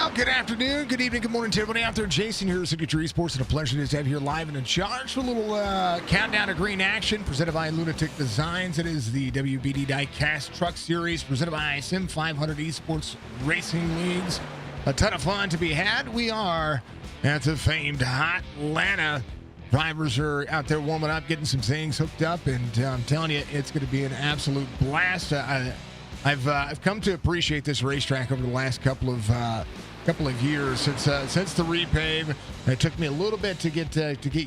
Well, good afternoon, good evening, good morning to everybody out there. Jason here, Signature Esports, and a pleasure to have you here live and in charge for a little countdown to green action presented by Lunatic Designs. It is the WBD Diecast Truck Series presented by Sim 500 Esports Racing Leagues. A ton of fun to be had. We are at the famed Hot Atlanta. Drivers are out there warming up, getting some things hooked up, and I'm telling you, it's going to be an absolute blast. I've come to appreciate this racetrack over the last couple of years since the repave. It took me a little bit to get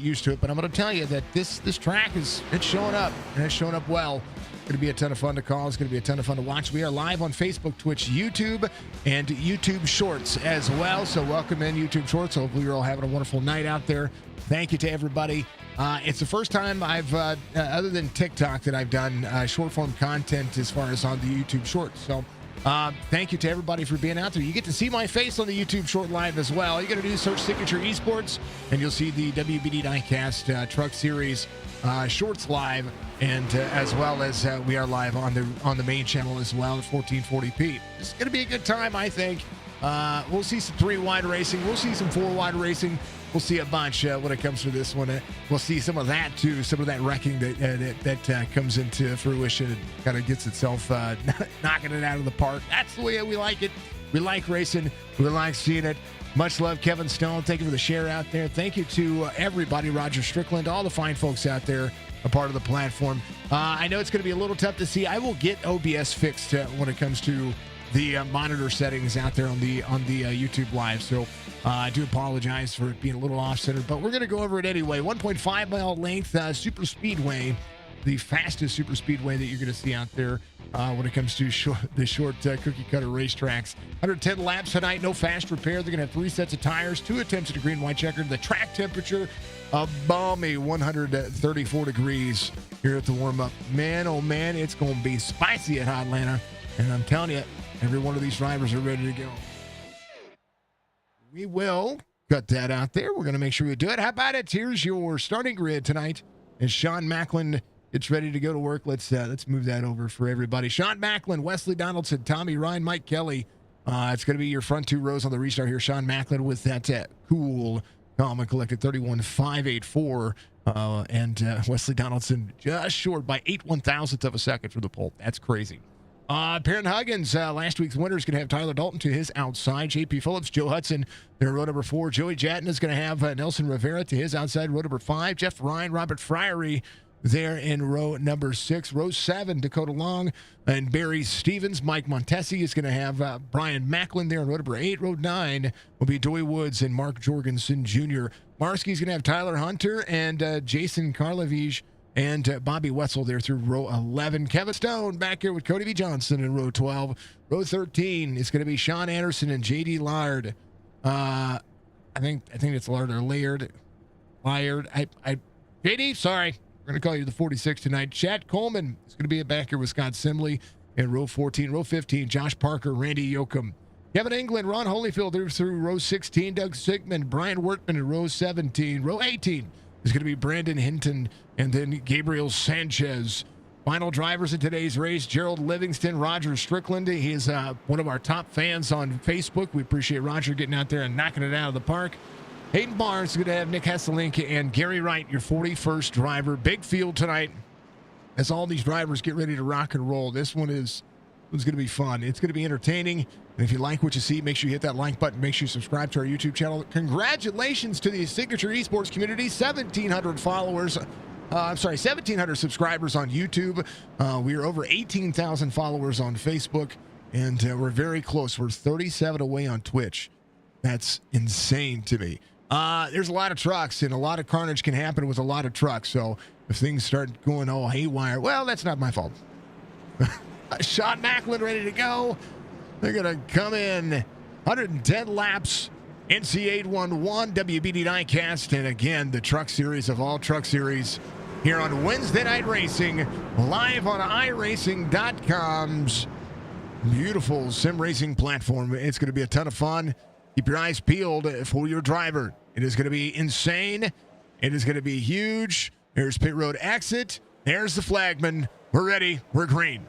used to it, but I'm going to tell you that this track it's showing up, and it's showing up well. It's going to be a ton of fun to call. It's going to be a ton of fun to watch. We are live on Facebook, Twitch, YouTube, and YouTube Shorts as well. So welcome in YouTube Shorts. Hopefully you're all having a wonderful night out there. Thank you to everybody. It's the first time I've, other than TikTok, that I've done short form content as far as on the YouTube Shorts. So thank you to everybody for being out there. You get to see my face on the YouTube Short Live as well. All you got to do is search Signature Esports, and you'll see the WBD Diecast Truck Series Shorts live, and as well as we are live on the main channel as well at 1440p. It's going to be a good time, I think. We'll see some 3-wide racing. We'll see some 4-wide racing. We'll see a bunch when it comes to this one. We'll see some of that too, some of that wrecking that comes into fruition and kind of gets itself knocking it out of the park. That's the way we like it. We like racing. We like seeing it. Much love, Kevin Stone. Thank you for the share out there. Thank you to everybody, Roger Strickland, all the fine folks out there, a part of the platform. I know it's going to be a little tough to see. I will get OBS fixed when it comes to the monitor settings out there on the YouTube Live. So I do apologize for it being a little off-center, but we're going to go over it anyway. 1.5 mile length super speedway, the fastest super speedway that you're going to see out there when it comes to the short cookie cutter racetracks. 110 laps tonight, no fast repair. They're going to have 3 sets of tires, 2 attempts at a green white checker. The track temperature, a balmy 134 degrees here at the warm-up. Man, oh man, it's going to be spicy at Hot Atlanta, and I'm telling you, every one of these drivers are ready to go. We will cut that out there. We're going to make sure we do it. How about it? Here's your starting grid tonight. As Sean Macklin gets ready to go to work, let's move that over for everybody. Sean Macklin, Wesley Donaldson, Tommy Ryan, Mike Kelly. It's going to be your front 2 rows on the restart here. Sean Macklin with that cool Common Collected 31584. And Wesley Donaldson just short by 8/1000th of a second for the pole. That's crazy. Perrin Huggins, last week's winner, is going to have Tyler Dalton to his outside. JP Phillips, Joe Hudson, there row number 4. Joey Jatton is going to have Nelson Rivera to his outside, row number 5. Jeff Ryan, Robert Friery there in row number 6. Row 7, Dakota Long and Barry Stevens. Mike Montesi is going to have Brian Macklin there in row number 8. Row 9 will be Doy Woods and Mark Jorgensen Jr. Marski's going to have Tyler Hunter and Jason Karlovich and Bobby Wetzel there through row 11. Kevin Stone back here with Cody V. Johnson in row 12. Row 13 is going to be Sean Anderson and J.D. Lard. I think it's Lard or Laird. J.D., sorry. We're going to call you the 46 tonight. Chad Coleman is going to be back here with Scott Simley in row 14. Row 15, Josh Parker, Randy Yoakum. Kevin England, Ron Holyfield through row 16. Doug Sigmund, Brian Wortman in row 17. Row 18 is going to be Brandon Hinton and then Gabriel Sanchez. Final drivers in today's race, Gerald Livingston, Roger Strickland. He is one of our top fans on Facebook. We appreciate Roger getting out there and knocking it out of the park. Hayden Barnes is going to have Nick Hesselink and Gary Wright, your 41st driver. Big field tonight as all these drivers get ready to rock and roll. This one is going to be fun. It's going to be entertaining. And if you like what you see, make sure you hit that like button. Make sure you subscribe to our YouTube channel. Congratulations to the Signature Esports community. 1,700 followers. 1,700 subscribers on YouTube. We are over 18,000 followers on Facebook. And we're very close. We're 37 away on Twitch. That's insane to me. There's a lot of trucks, and a lot of carnage can happen with a lot of trucks. So if things start going all haywire, well, that's not my fault. Sean Macklin ready to go. They're going to come in 110 laps. NC811 WBD Diecast, and again, the truck series of all truck series here on Wednesday Night Racing, live on iRacing.com's beautiful sim racing platform. It's going to be a ton of fun. Keep your eyes peeled for your driver. It is going to be insane. It is going to be huge. There's pit road exit. There's the flagman. We're ready. We're green.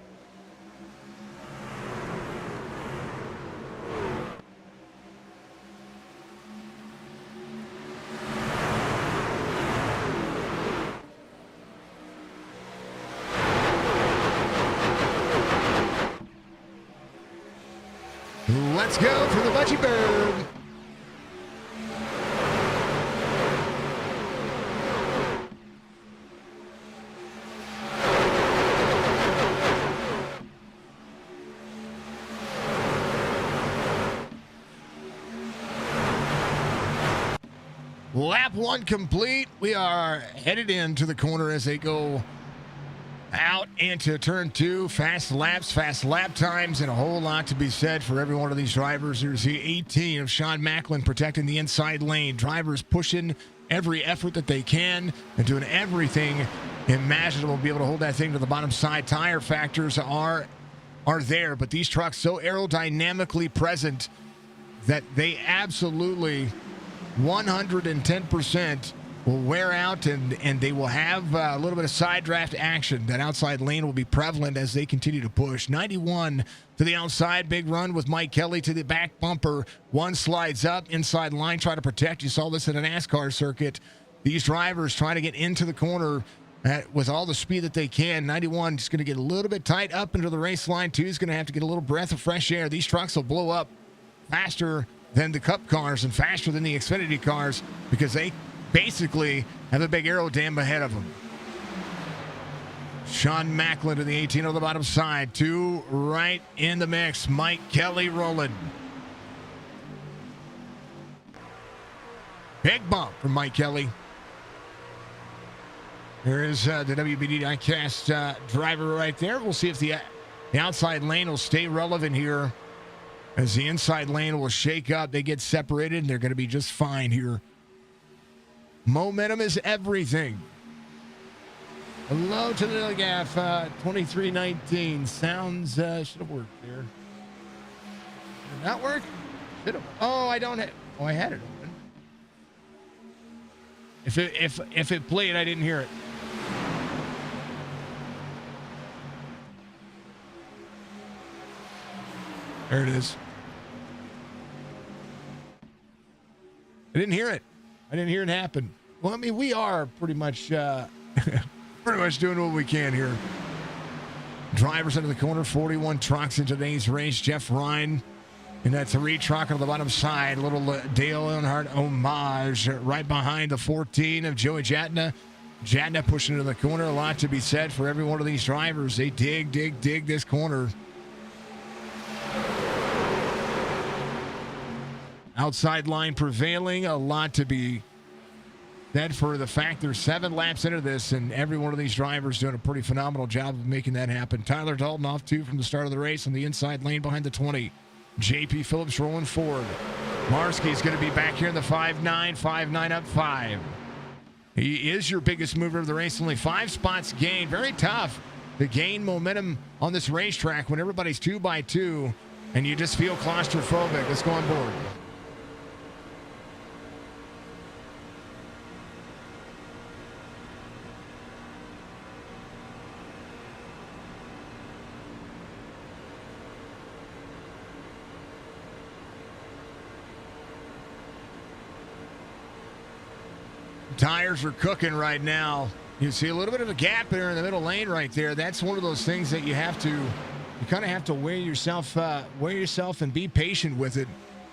Let's go for the Budgie Bird. Lap 1 complete. We are headed into the corner as they go out into turn 2. Fast laps, fast lap times, and a whole lot to be said for every one of these drivers. Here's the 18 of Sean Macklin protecting the inside lane. Drivers pushing every effort that they can and doing everything imaginable to be able to hold that thing to the bottom side. Tire factors are there, but these trucks so aerodynamically present that they absolutely 110% will wear out, and they will have a little bit of side draft action. That outside lane will be prevalent as they continue to push. 91 to the outside, big run with Mike Kelly to the back bumper. One slides up, inside line, try to protect. You saw this in a NASCAR circuit. These drivers trying to get into the corner with all the speed that they can. 91 is going to get a little bit tight up into the race line. 2 is going to have to get a little breath of fresh air. These trucks will blow up faster than the Cup cars and faster than the Xfinity cars because they basically have a big aero dam ahead of them. Sean Macklin to the 18 on the bottom side. 2 right in the mix. Mike Kelly rolling. Big bump from Mike Kelly. There is the WBD Diecast driver right there. We'll see if the outside lane will stay relevant here as the inside lane will shake up. They get separated, and they're going to be just fine here. Momentum is everything. Hello to the gaff. 2319. Sounds should have worked there. Did that work? Should have. Oh, I don't have. Oh, I had it open. If it played, I didn't hear it. There it is. I didn't hear it. I didn't hear it happen. Well, I mean, we are pretty much doing what we can here. Drivers into the corner. 41 trucks in today's race. Jeff Ryan in that 3 truck on the bottom side. Little Dale Earnhardt homage right behind the 14 of Joey Jatna. Jatna pushing into the corner. A lot to be said for every one of these drivers. They dig this corner. Outside line prevailing. A lot to be said for the fact there's 7 laps into this, and every one of these drivers doing a pretty phenomenal job of making that happen. Tyler Dalton off 2 from the start of the race on the inside lane behind the 20. JP Phillips rolling forward. Marski's going to be back here in the 5.9 up 5. He is your biggest mover of the race. Only 5 spots gained. Very tough to gain momentum on this racetrack when everybody's 2 by 2 and you just feel claustrophobic. Let's go on board. Tires are cooking right now. You see a little bit of a gap there in the middle lane right there. That's one of those things that you kind of have to weigh yourself and be patient with it,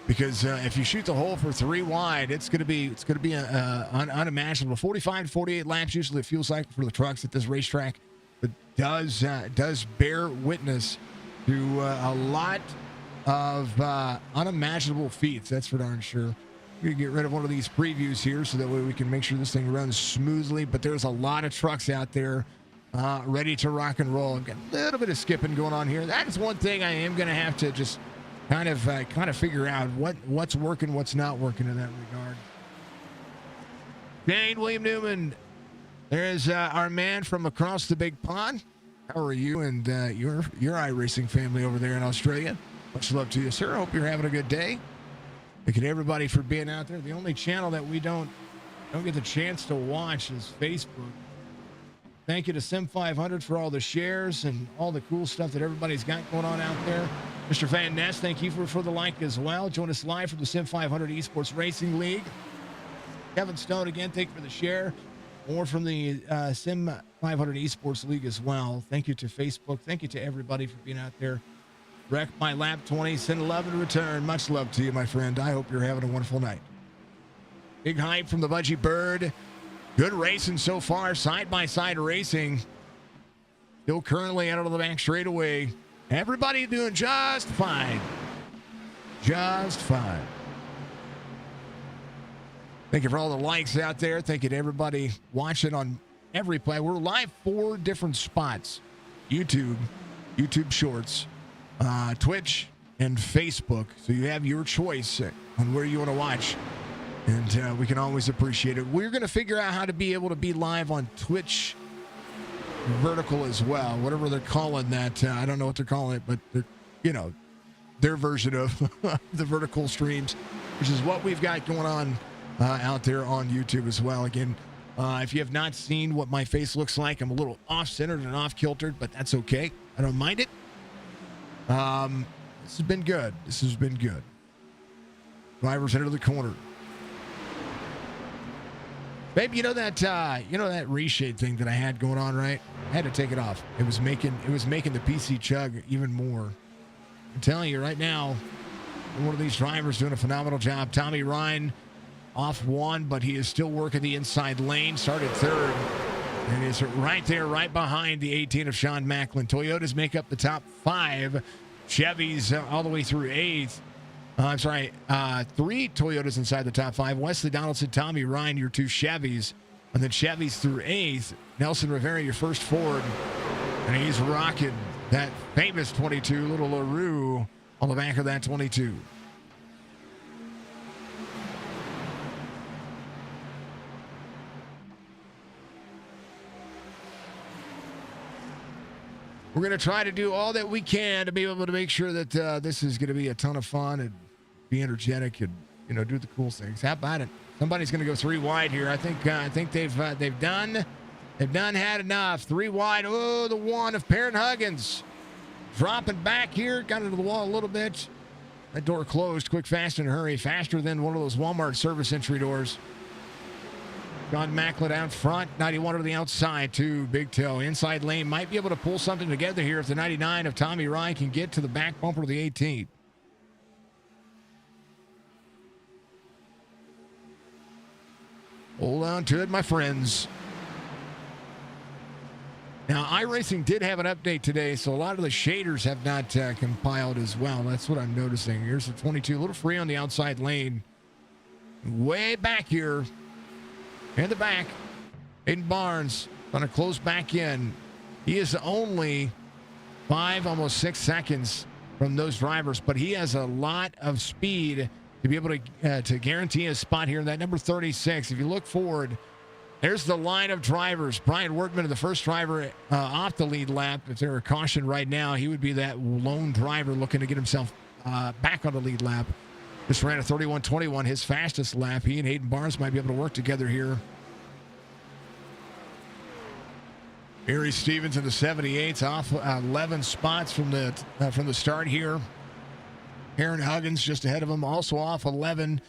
because if you shoot the hole for 3 wide, it's going to be unimaginable. 45 to 48 laps usually the fuel cycle for the trucks at this racetrack, but does bear witness to a lot of unimaginable feats. That's for darn sure. We're going to get rid of one of these previews here so that way we can make sure this thing runs smoothly. But there's a lot of trucks out there ready to rock and roll. I've got a little bit of skipping going on here. That is one thing I am going to have to just kind of figure out what's working, what's not working in that regard. Dane William Newman, there's our man from across the big pond. How are you and your iRacing family over there in Australia? Much love to you, sir. I hope you're having a good day. Thank you to everybody for being out there. The only channel that we don't get the chance to watch is Facebook. Thank you to Sim 500 for all the shares and all the cool stuff that everybody's got going on out there. Mr. Van Ness, thank you for the like as well. Join us live from the Sim 500 Esports Racing League. Kevin Stone, again, thank you for the share. More from the Sim 500 Esports League as well. Thank you to Facebook. Thank you to everybody for being out there Wreck my lap 20. Send love in return. Much love to you, my friend. I hope you're having a wonderful night. Big hype from the Budgie Bird. Good racing so far. Side-by-side racing. Still currently out of the back straightaway. Everybody doing just fine. Just fine. Thank you for all the likes out there. Thank you to everybody watching on every play. We're live 4 different spots. YouTube Shorts, Twitch, and Facebook. So you have your choice on where you want to watch. And we can always appreciate it. We're going to figure out how to be able to be live on Twitch vertical as well. Whatever they're calling that. I don't know what they're calling it, but their version of the vertical streams, which is what we've got going on out there on YouTube as well. Again, if you have not seen what my face looks like, I'm a little off-centered and off-kiltered, but that's okay. I don't mind it. This has been good. This has been good. Drivers enter the corner. Babe, you know that reshade thing that I had going on, right? I had to take it off. It was making the PC chug even more. I'm telling you right now, one of these drivers doing a phenomenal job. Tommy Ryan off 1, but he is still working the inside lane. Started 3rd. And is right there, right behind the 18 of Sean Macklin. Toyotas make up the top 5. Chevys all the way through 8th. 3 Toyotas inside the top 5. Wesley Donaldson, Tommy Ryan, your 2 Chevys. And then Chevys through 8th. Nelson Rivera, your first Ford. And he's rocking that famous 22, little LaRue, on the back of that 22. We're going to try to do all that we can to be able to make sure that this is going to be a ton of fun and be energetic and, do the cool things. How about it? Somebody's going to go 3 wide here. I think they've done had enough. 3 wide. Oh, the one of Perrin Huggins dropping back here. Got into the wall a little bit. That door closed quick, fast, and hurry. Faster than one of those Walmart service entry doors. John Macklin out front, 91 to the outside, too. Big toe. Inside lane might be able to pull something together here if the 99 of Tommy Ryan can get to the back bumper of the 18. Hold on to it, my friends. Now, iRacing did have an update today, so a lot of the shaders have not compiled as well. That's what I'm noticing. Here's the 22, a little free on the outside lane. Way back here. In the back, Aiden Barnes going to close back in. He is only 5, almost 6 seconds from those drivers, but he has a lot of speed to be able to guarantee a spot here in that number 36. If you look forward, there's the line of drivers. Brian Workman, the first driver off the lead lap. If there were a caution right now, he would be that lone driver looking to get himself back on the lead lap. Just ran a 31:21, his fastest lap. He and Hayden Barnes might be able to work together here. Barry Stevens in the 78s, off 11 spots from the start here. Perrin Huggins just ahead of him, also off 11.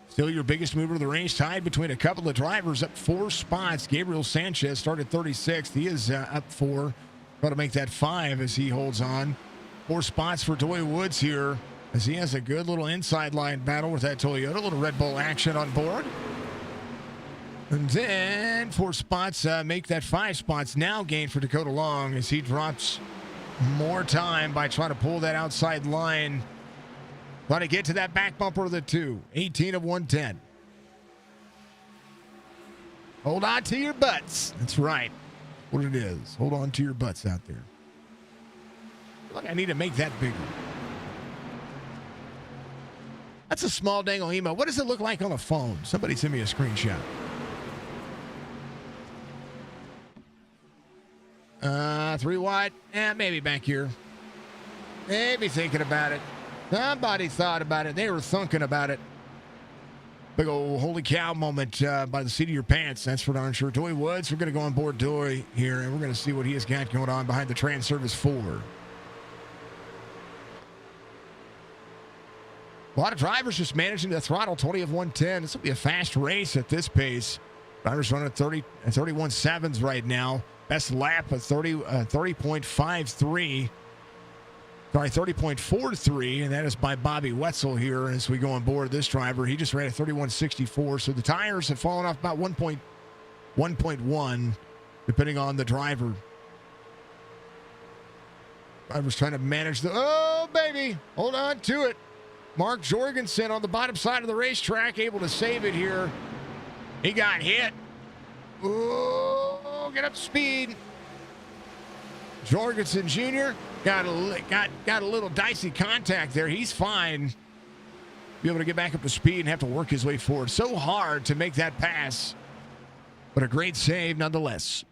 Still your biggest mover of the race, tied between a couple of drivers, up 4 spots. Gabriel Sanchez started 36th. He is up 4. Trying to make that 5 as he holds on. 4 spots for Doy Woods here, as he has a good little inside line battle with that Toyota. A little Red Bull action on board. And then 4 spots make that 5 spots now gain for Dakota Long as he drops more time by trying to pull that outside line. Trying to get to that back bumper of the 2. 18 of 110. Hold on to your butts. That's right. What it is. Hold on to your butts out there. I feel like I need to make that bigger. That's a small dangle emo. What does it look like on a phone? Somebody send me a screenshot. 3 wide. Maybe back here. Maybe thinking about it. Somebody thought about it. They were thinking about it. Big old holy cow moment by the seat of your pants. That's for darn sure. Doy Woods, we're going to go on board Doy here, and we're going to see what he has got going on behind the Trans Service 4. A lot of drivers just managing to throttle 20 of 110. This will be a fast race at this pace. Drivers running 31.7s right now. Best lap of 30.53. Sorry, 30.43, and that is by Bobby Wetzel here as we go on board this driver. He just ran a 31.64, so the tires have fallen off about 1.1, depending on the driver. Driver's trying to manage the, oh, baby, hold on to it. Mark Jorgensen on the bottom side of the racetrack, able to save it here. He got hit. Oh, get up to speed. Jorgensen Jr. got a little dicey contact there. He's fine. Be able to get back up to speed and have to work his way forward. So hard to make that pass, but a great save nonetheless.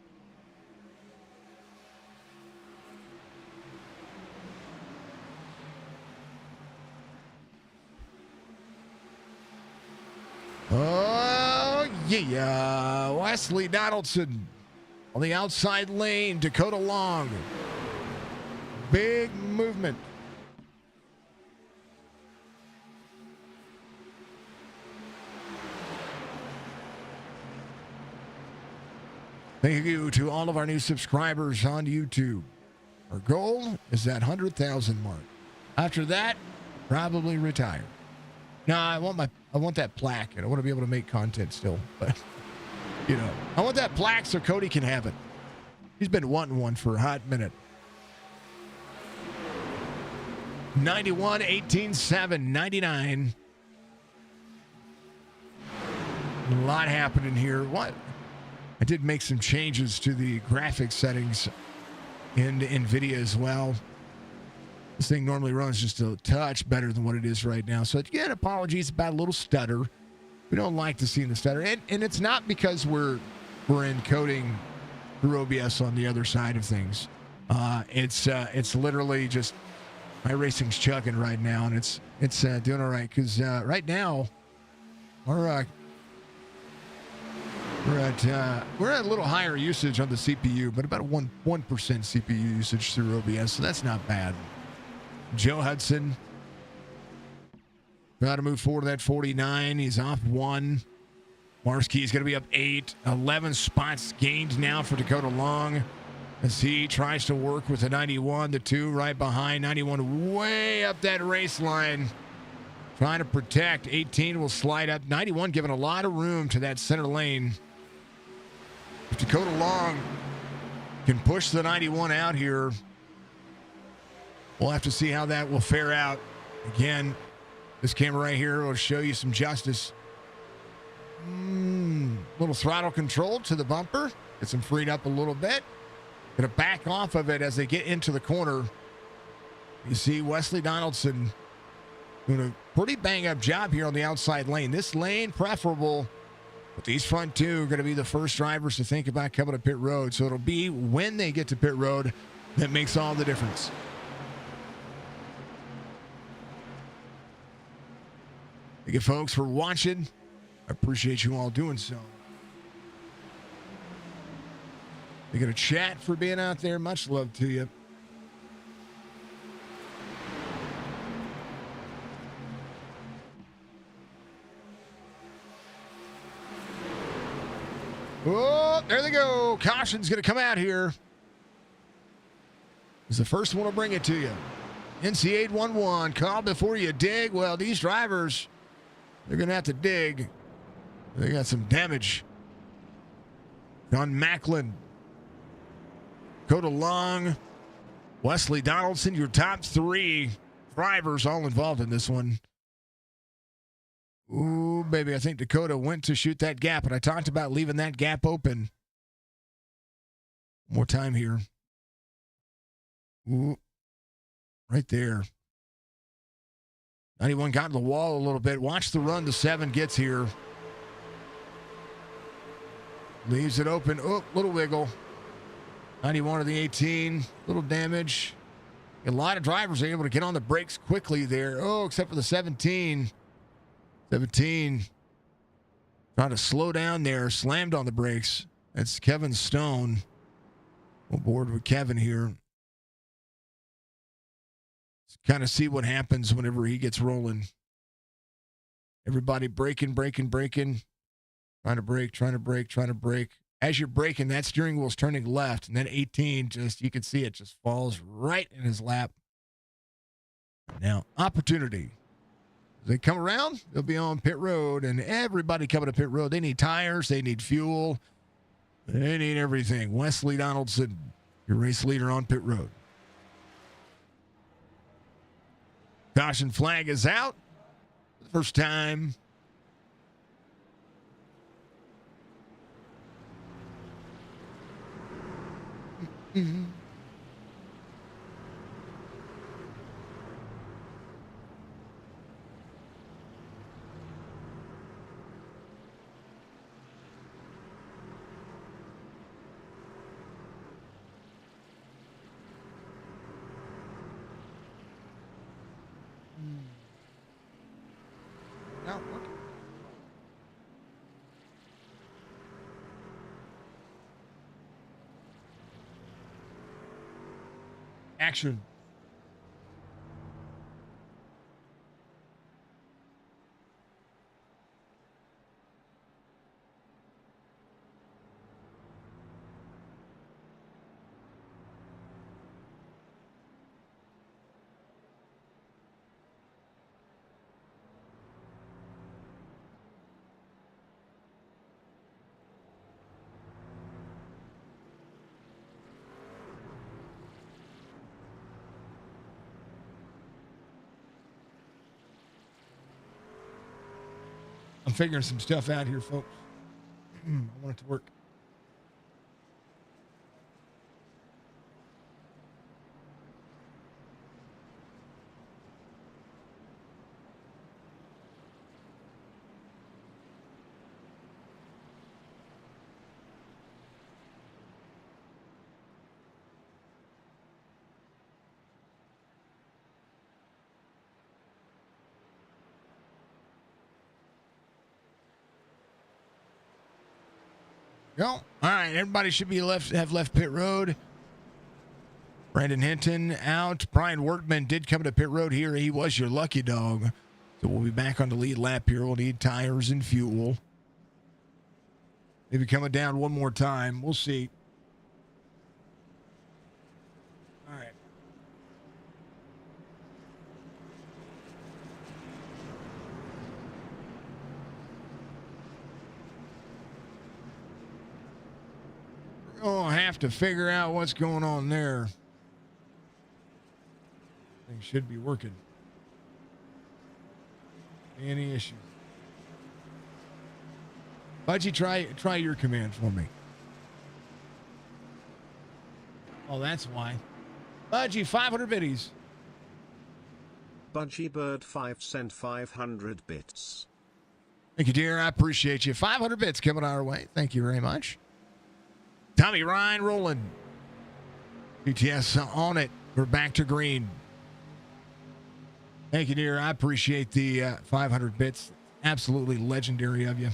Oh, yeah. Wesley Donaldson on the outside lane. Dakota Long. Big movement. Thank you to all of our new subscribers on YouTube. Our goal is that 100,000 mark. After that, probably retire. No, I want that plaque, and I want to be able to make content still. But you know, I want that plaque so Cody can have it. He's been wanting one for a hot minute. 91, 18, 7, 99. A lot happening here. What? I did make some changes to the graphics settings in NVIDIA as well. This thing normally runs just a touch better than what it is right now. So again, apologies about a little stutter. We don't like to see the stutter. And it's not because we're encoding through OBS on the other side of things. It's literally just iRacing's chugging right now, and it's doing all right. Because right now, we're at a little higher usage on the CPU, but about a 1% CPU usage through OBS, so that's not bad. Joe Hudson got to move forward to that 49. He's off 1. Marski's going to be up 8. 11 spots gained now for Dakota Long as he tries to work with the 91. The 2 right behind. 91 way up that race line, trying to protect. 18 will slide up. 91 giving a lot of room to that center lane. If Dakota Long can push the 91 out here, we'll have to see how that will fare out. Again, this camera right here will show you some justice. Little throttle control to the bumper. Gets them freed up a little bit. Going to back off of it as they get into the corner. You see Wesley Donaldson doing a pretty bang-up job here on the outside lane. This lane preferable, but these front 2 are going to be the first drivers to think about coming to pit road. So it'll be when they get to pit road that makes all the difference. Thank you, folks, for watching. I appreciate you all doing so. You got a chat for being out there. Much love to you. Oh, there they go. Caution's going to come out here. It's the first one to bring it to you. NC 811, call before you dig. Well, these drivers, they're going to have to dig. They got some damage. John Macklin, Dakota Long, Wesley Donaldson, your top 3 drivers all involved in this one. Ooh, baby, I think Dakota went to shoot that gap, and I talked about leaving that gap open. More time here. Ooh, right there. 91 got to the wall a little bit. Watch the run the 7 gets here. Leaves it open. Oh, little wiggle. 91 to the 18. Little damage. A lot of drivers are able to get on the brakes quickly there. Oh, except for the 17. 17 trying to slow down there. Slammed on the brakes. That's Kevin Stone. We'll board with Kevin here. Let's kind of see what happens whenever he gets rolling. Everybody braking. Trying to brake. As you're braking, that steering wheel's turning left, and then 18 just, you can see it just falls right in his lap. Now, opportunity. As they come around, they'll be on pit road, and everybody coming to pit road, they need tires, they need fuel, they need everything. Wesley Donaldson, your race leader on pit road. Caution flag is out. First time. Mm-hmm. Now, look. Action. I'm figuring some stuff out here, folks. I want it to work. Go. All right, everybody should be have left pit road. Brandon Hinton out. Brian Workman did come to pit road here. He was your lucky dog. So we'll be back on the lead lap here. We'll need tires and fuel. Maybe coming down one more time. We'll see. All right. Oh, I have to figure out what's going on there. Things should be working. Any issues? Budgie, try your command for me. Oh, that's why. Budgie, 500 biddies. Budgie Bird 5 sent 500 bits. Thank you, dear. I appreciate you. 500 bits coming our way. Thank you very much. Tommy Ryan rolling. BTS on it. We're back to green. Thank you, dear. I appreciate the 500 bits. Absolutely legendary of you.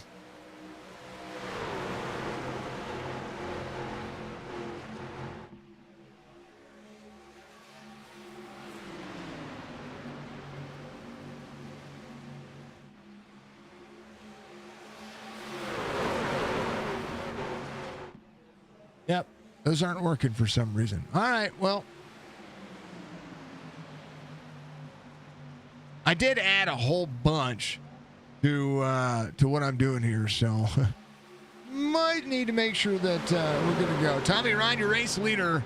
Yep, those aren't working for some reason. All right, well, I did add a whole bunch to what I'm doing here, so might need to make sure that we're good to go. Tommy Ryan, your race leader.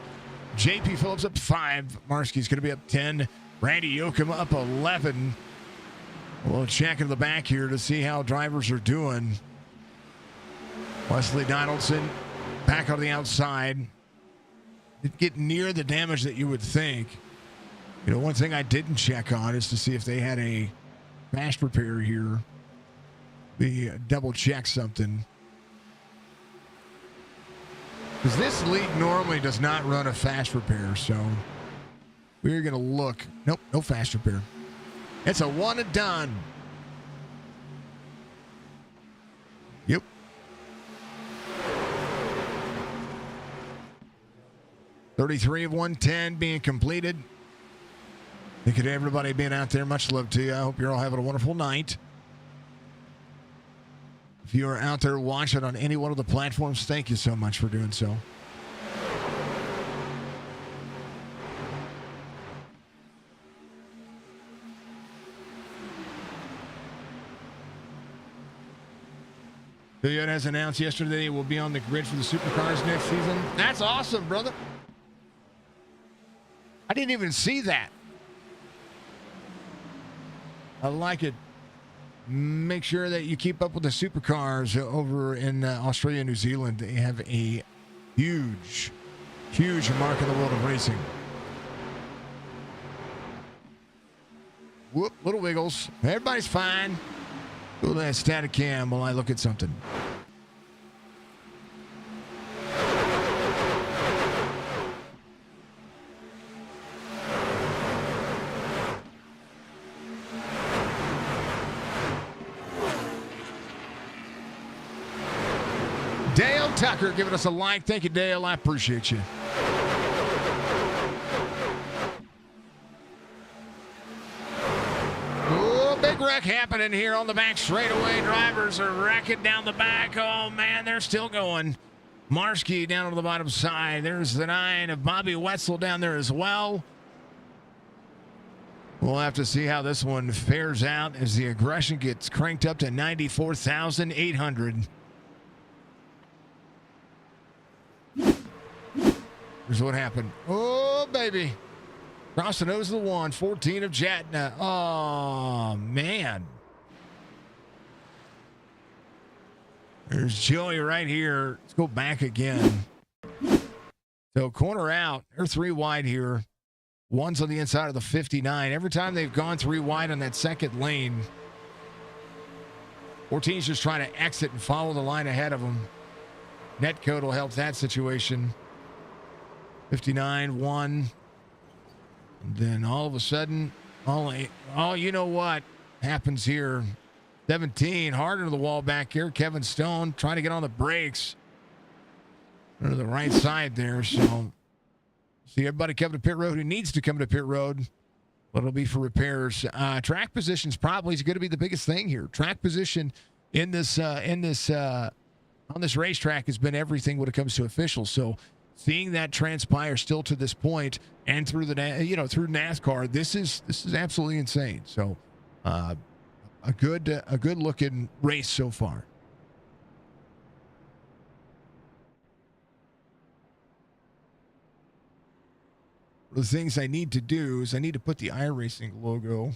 JP Phillips up 5. Marski's going to be up 10. Randy Yoakum up 11. We'll check in the back here to see how drivers are doing. Wesley Donaldson back on the outside. Didn't get near the damage that you would think. You know, one thing I didn't check on is to see if they had a fast repair here. We double check something. Because this league normally does not run a fast repair, so we're going to look. Nope, no fast repair. It's a one and done. Yep. 33 of 110 being completed. Thank you to everybody being out there. Much love to you. I hope you're all having a wonderful night. If you are out there watching on any one of the platforms, thank you so much for doing so. Toyota has announced yesterday it will be on the grid for the supercars next season. That's awesome, brother. I didn't even see that. I like it. Make sure that you keep up with the supercars over in Australia and New Zealand. They have a huge mark in the world of racing. Whoop, little wiggles. Everybody's fine. Go to that static cam while I look at something. Dale Tucker giving us a like. Thank you, Dale. I appreciate you. Oh, big wreck happening here on the back straightaway. Drivers are wrecking down the back. Oh, man, they're still going. Marski down on the bottom side. There's the 9 of Bobby Wetzel down there as well. We'll have to see how this one fares out as the aggression gets cranked up to 94,800. Here's what happened. Oh, baby. Cross the nose of the 1. 14 of Jatna. Oh, man. There's Joey right here. Let's go back again. So corner out. They're 3 wide here. 1's on the inside of the 59. Every time they've gone 3 wide on that second lane, 14's just trying to exit and follow the line ahead of them. Netcode will help that situation. 59, 1. And then all of a sudden, you know what happens here. 17, harder to the wall back here. Kevin Stone trying to get on the brakes. To the right side there. So, see everybody coming to pit road who needs to come to pit road. But it'll be for repairs. Track positions probably is going to be the biggest thing here. Track position on this racetrack has been everything when it comes to officials. So, seeing that transpire still to this point and through through NASCAR, this is absolutely insane. So, a good looking race so far. One of the things I need to do is I need to put the iRacing logo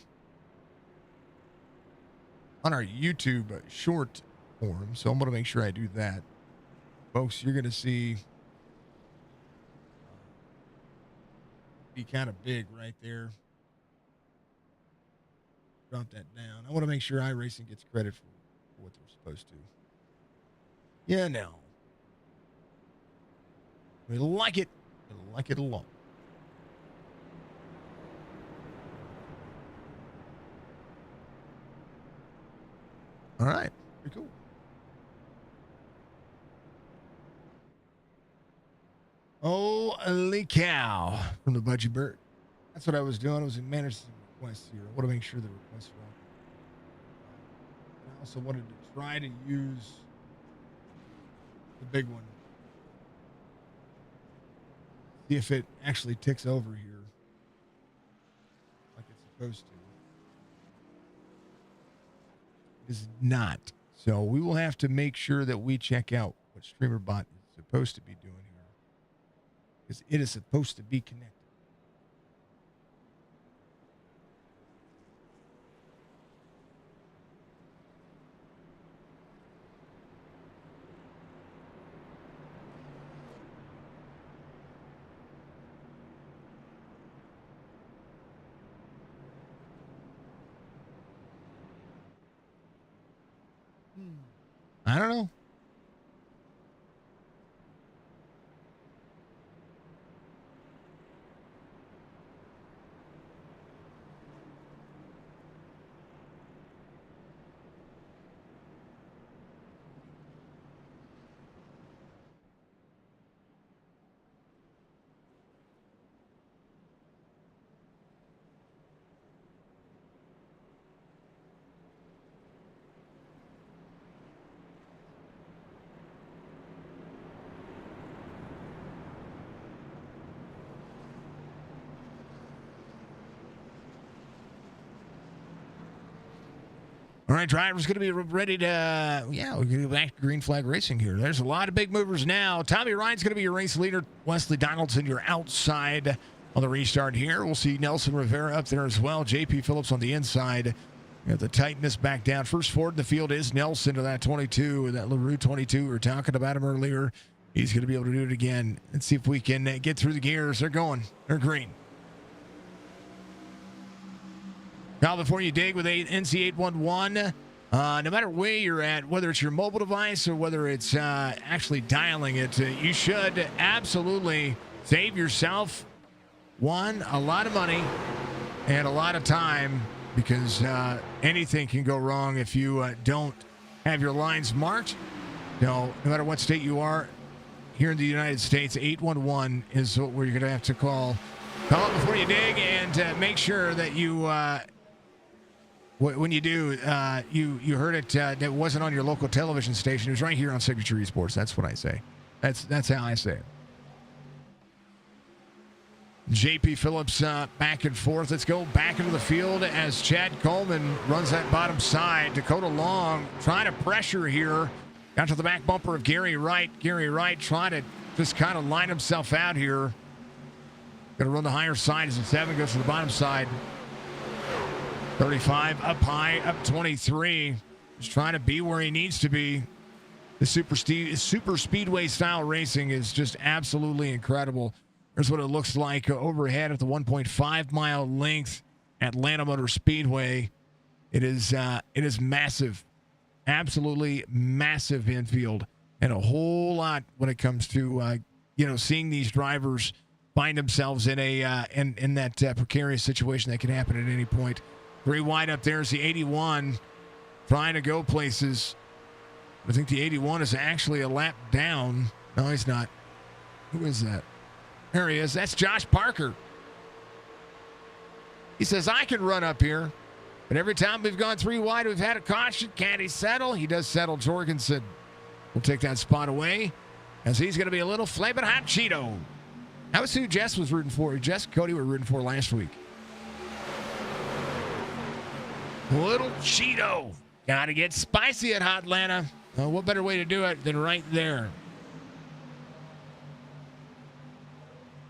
on our YouTube short form. So I'm going to make sure I do that. Folks, you're going to see be kind of big right there. Drop that down. I want to make sure iRacing gets credit for what they're supposed to. Yeah, no. We like it. We like it a lot. All right. Pretty cool. Holy cow. From the Budgie Bird. That's what I was doing. I was managing some requests here. I want to make sure the requests are on. I also wanted to try to use the big one. See if it actually ticks over here like it's supposed to. It is not. So we will have to make sure that we check out what StreamerBot is supposed to be doing here, because it is supposed to be connected. I don't know. right, drivers going to be ready to, we're going to go back to green flag racing here. There's a lot of big movers now. Tommy Ryan's going to be your race leader. Wesley Donaldson, your outside on the restart here. We'll see Nelson Rivera up there as well. JP Phillips on the inside. We have the tightness back down. First forward in the field is Nelson to that 22, that LaRue 22. We were talking about him earlier. He's going to be able to do it again. Let's see if we can get through the gears. They're going. They're green. Now, before you dig with NC811, no matter where you're at, whether it's your mobile device or whether it's actually dialing it, you should absolutely save yourself, one, a lot of money and a lot of time, because anything can go wrong if you don't have your lines marked. No matter what state you are, here in the United States, 811 is what we're going to have to call. Call it before you dig, and make sure that you... when you do, you heard it, that wasn't on your local television station. It was right here on Signature Esports. That's what I say. That's how I say it. JP Phillips back and forth. Let's go back into the field as Chad Coleman runs that bottom side. Dakota Long trying to pressure here. Got to the back bumper of Gary Wright. Gary Wright trying to just kind of line himself out here. Going to run the higher side as the 7 goes to the bottom side. 35 up high, up 23. Just trying to be where he needs to be. The super speedway style racing is just absolutely incredible. Here's what it looks like overhead at the 1.5 mile length Atlanta Motor Speedway. It is massive, absolutely massive infield, and a whole lot when it comes to seeing these drivers find themselves in a in that precarious situation that can happen at any point. 3 wide up there is the 81, trying to go places. I think the 81 is actually a lap down. No, he's not. Who is that? There he is. That's Josh Parker. He says, I can run up here. But every time we've gone 3 wide, we've had a caution. Can he settle? He does settle. Jorgensen will take that spot away, as he's going to be a little flaming hot Cheeto. That was who Jess was rooting for. Jess and Cody were rooting for last week. Little Cheeto. Got to get spicy at Hot Atlanta. What better way to do it than right there?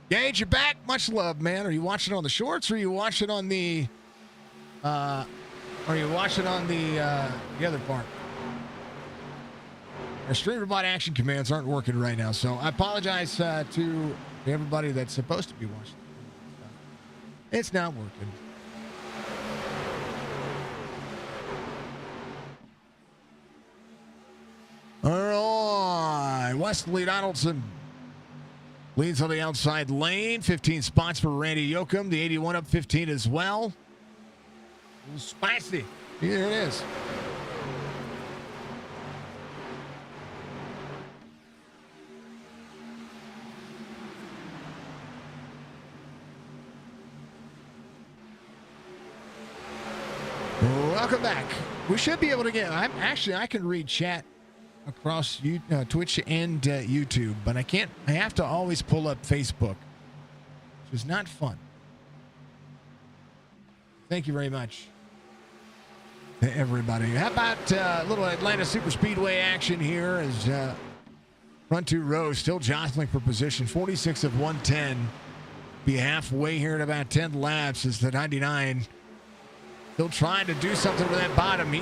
Gage, you're back. Much love, man. Are you watching on the shorts, or are you watching on the other part? Our streamer bot action commands aren't working right now, so I apologize to everybody that's supposed to be watching. It's not working. All right, Wesley Donaldson leads on the outside lane. 15 spots for Randy Yoakum. The 81 up 15 as well. A little spicy. Here it is. Welcome back. We should be able to get... I can read chat across Twitch and YouTube, but I can't. I have to always pull up Facebook, which is not fun. Thank you very much to everybody. How about a little Atlanta Super Speedway action here as front 2 rows still jostling for position. 46 of 110. Be halfway here in about 10 laps as the 99 still trying to do something with that bottom.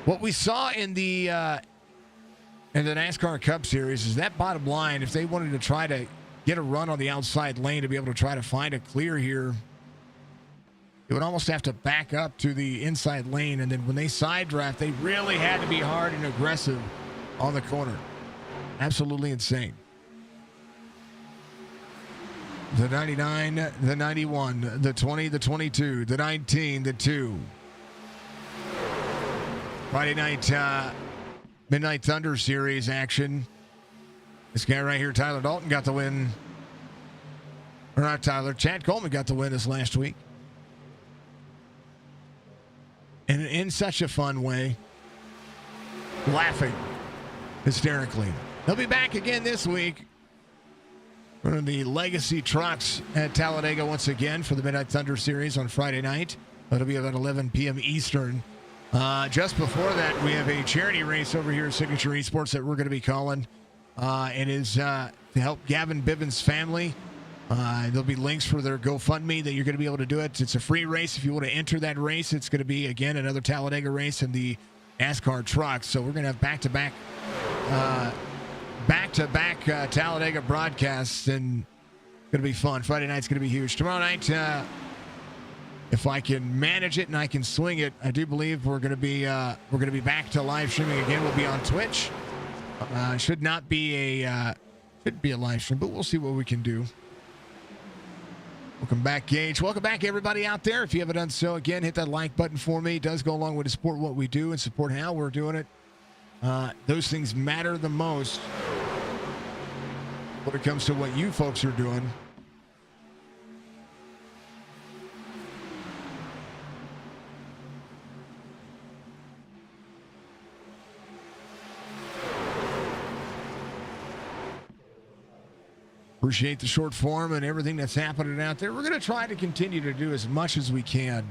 What we saw in the NASCAR Cup Series is that bottom line, if they wanted to try to get a run on the outside lane to be able to try to find a clear here, it would almost have to back up to the inside lane. And then when they side draft, they really had to be hard and aggressive on the corner. Absolutely insane. The 99, the 91, the 20, the 22, the 19, the 2. Friday night Midnight Thunder Series action. This guy right here, Tyler Dalton, got the win. Or not Tyler, Chad Coleman got the win this last week. And in such a fun way. Laughing hysterically. They'll be back again this week. Running the Legacy Trucks at Talladega once again for the Midnight Thunder Series on Friday night. That'll be about 11 p.m. Eastern. Just before that, we have a charity race over here at Signature Esports that we're going to be calling. It is to help Gavin Bivens' family. There'll be links for their GoFundMe that you're going to be able to do it. It's a free race. If you want to enter that race, it's going to be, again, another Talladega race in the NASCAR trucks. So we're going to have back-to-back Talladega broadcasts, and it's going to be fun. Friday night's going to be huge. Tomorrow night, if I can manage it and I can swing it, I do believe we're going to be back to live streaming again. We'll be on Twitch. Should be a live stream, but we'll see what we can do. Welcome back, Gage. Welcome back, everybody out there. If you haven't done so, again, hit that like button for me. It does go along with to support what we do and support how we're doing it. Those things matter the most when it comes to what you folks are doing. Appreciate the short form and everything that's happening out there. We're going to try to continue to do as much as we can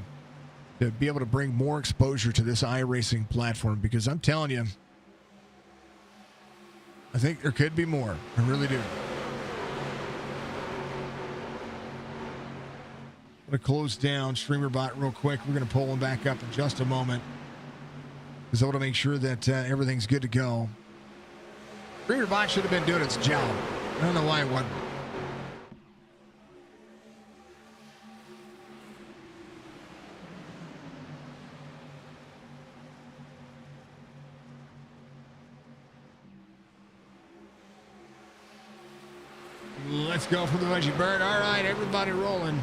to be able to bring more exposure to this iRacing platform, because I'm telling you, I think there could be more. I really do. I'm going to close down StreamerBot real quick. We're going to pull them back up in just a moment, because I want to make sure that everything's good to go. StreamerBot should have been doing its job. I don't know why it wasn't. Let's go for the veggie bird. All right, everybody rolling.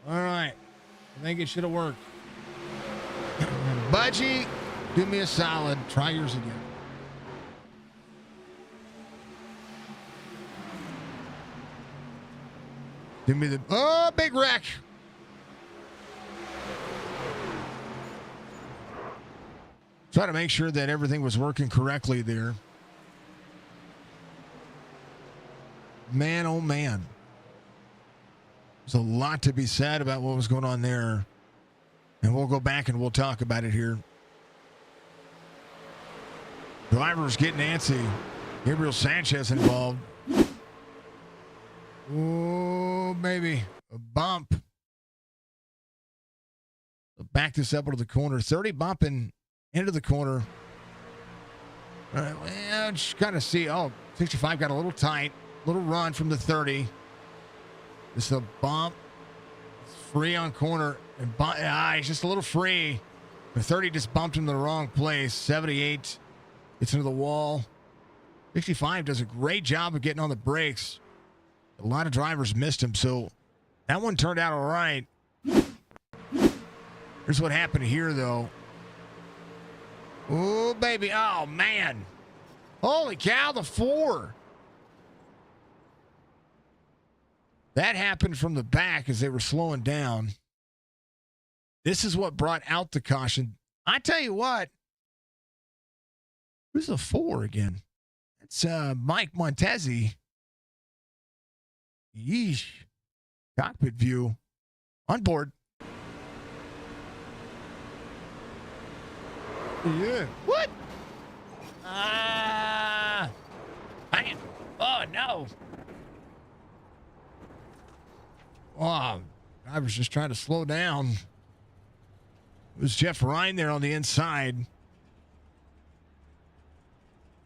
All right. I think it should have worked. Budgie, do me a solid. Try yours again. Give me the... Oh, big wreck. Try to make sure that everything was working correctly there. Man, oh, man. There's a lot to be said about what was going on there. And we'll go back and we'll talk about it here. Drivers getting antsy. Gabriel Sanchez involved. Oh, baby. A bump. Back this up into the corner. 30 bumping into the corner. All right, well, just kind of see. Oh, 65 got a little tight. Little run from the 30. Just a bump. It's free on corner. And he's just a little free. The 30 just bumped him to the wrong place. 78 gets into the wall. 65 does a great job of getting on the brakes. A lot of drivers missed him, so that one turned out all right. Here's what happened here, though. Oh, baby. Oh, man. Holy cow, the 4. That happened from the back as they were slowing down. This is what brought out the caution. I tell you what. Who's the 4 again? It's Mike Montezi. Yeesh. Cockpit view. On board. Yeah. What? Bang. Oh, no. Oh, driver's just trying to slow down. It was Jeff Ryan there on the inside.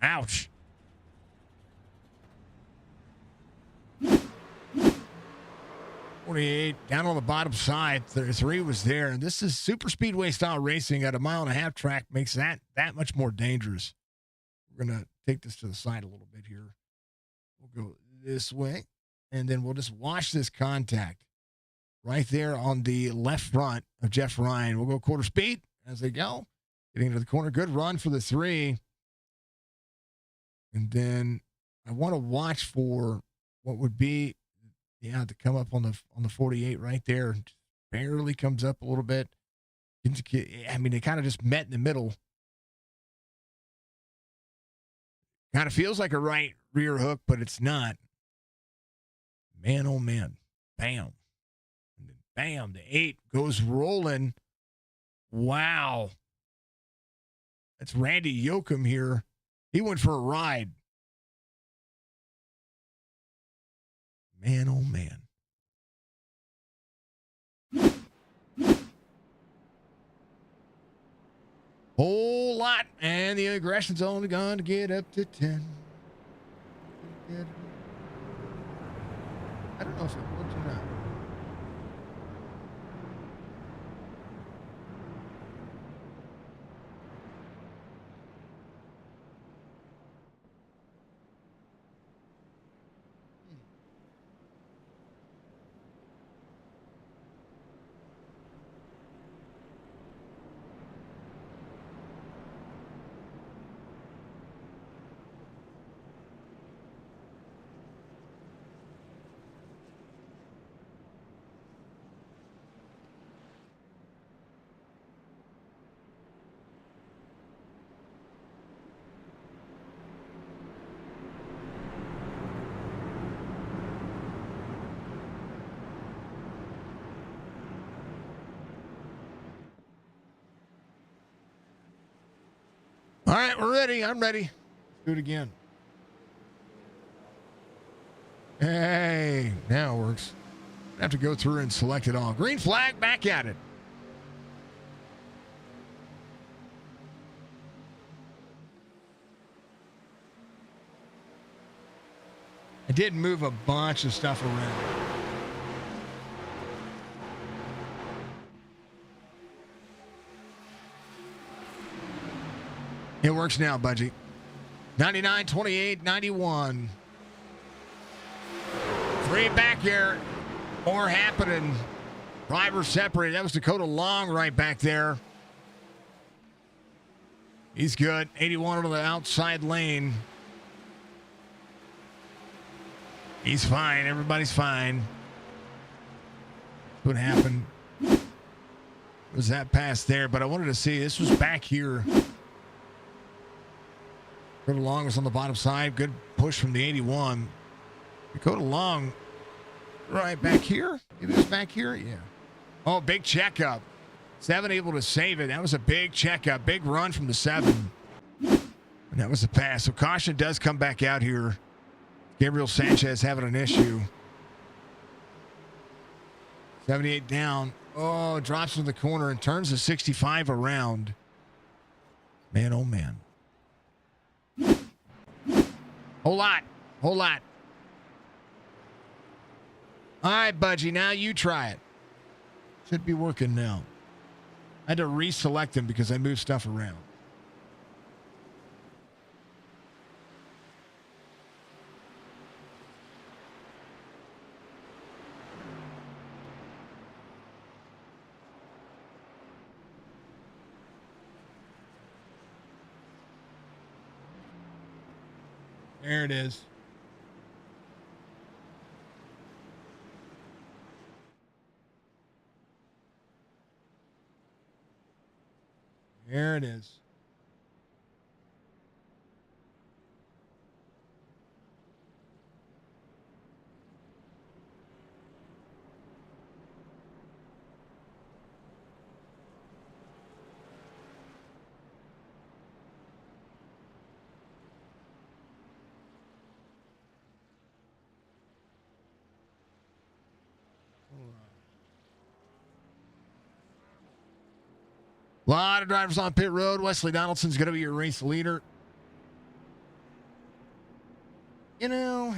Ouch. .48 down on the bottom side. 33 was there. And this is super speedway style racing at a 1.5 mile track. Makes that much more dangerous. We're going to take this to the side a little bit here. We'll go this way. And then we'll just watch this contact right there on the left front of Jeff Ryan. We'll go quarter speed as they go. Getting into the corner. Good run for the 3. And then I want to watch for what would be, to come up on the 48 right there. Just barely comes up a little bit. I mean, they kind of just met in the middle. Kind of feels like a right rear hook, but it's not. Man, oh man. Bam. And then bam, the 8 goes rolling. Wow. That's Randy Yoakum here. He went for a ride. Man, oh man. Whole lot. And the aggression's only going to get up to 10. I don't know if it worked or not. All right, we're ready. I'm ready. Let's do it again. Hey, now it works. I have to go through and select it all. Green flag, back at it. I did move a bunch of stuff around. It works now, Budgie. 99, 28, 91. Three back here. More happening. Driver separated. That was Dakota Long right back there. He's good. 81 on the outside lane. He's fine. Everybody's fine. What happened? Was that pass there? But I wanted to see. This was back here. Dakota Long was on the bottom side. Good push from the 81. Dakota Long right back here. Maybe it was back here. Yeah. Oh, big checkup. 7 able to save it. That was a big checkup. Big run from the 7. And that was the pass. So caution does come back out here. Gabriel Sanchez having an issue. 78 down. Oh, drops in the corner and turns the 65 around. Man, oh man. Whole lot. Whole lot. All right, Budgie, now you try it. Should be working now. I had to reselect them because I moved stuff around. There it is. There it is. A lot of drivers on pit road. Wesley Donaldson's going to be your race leader. You know,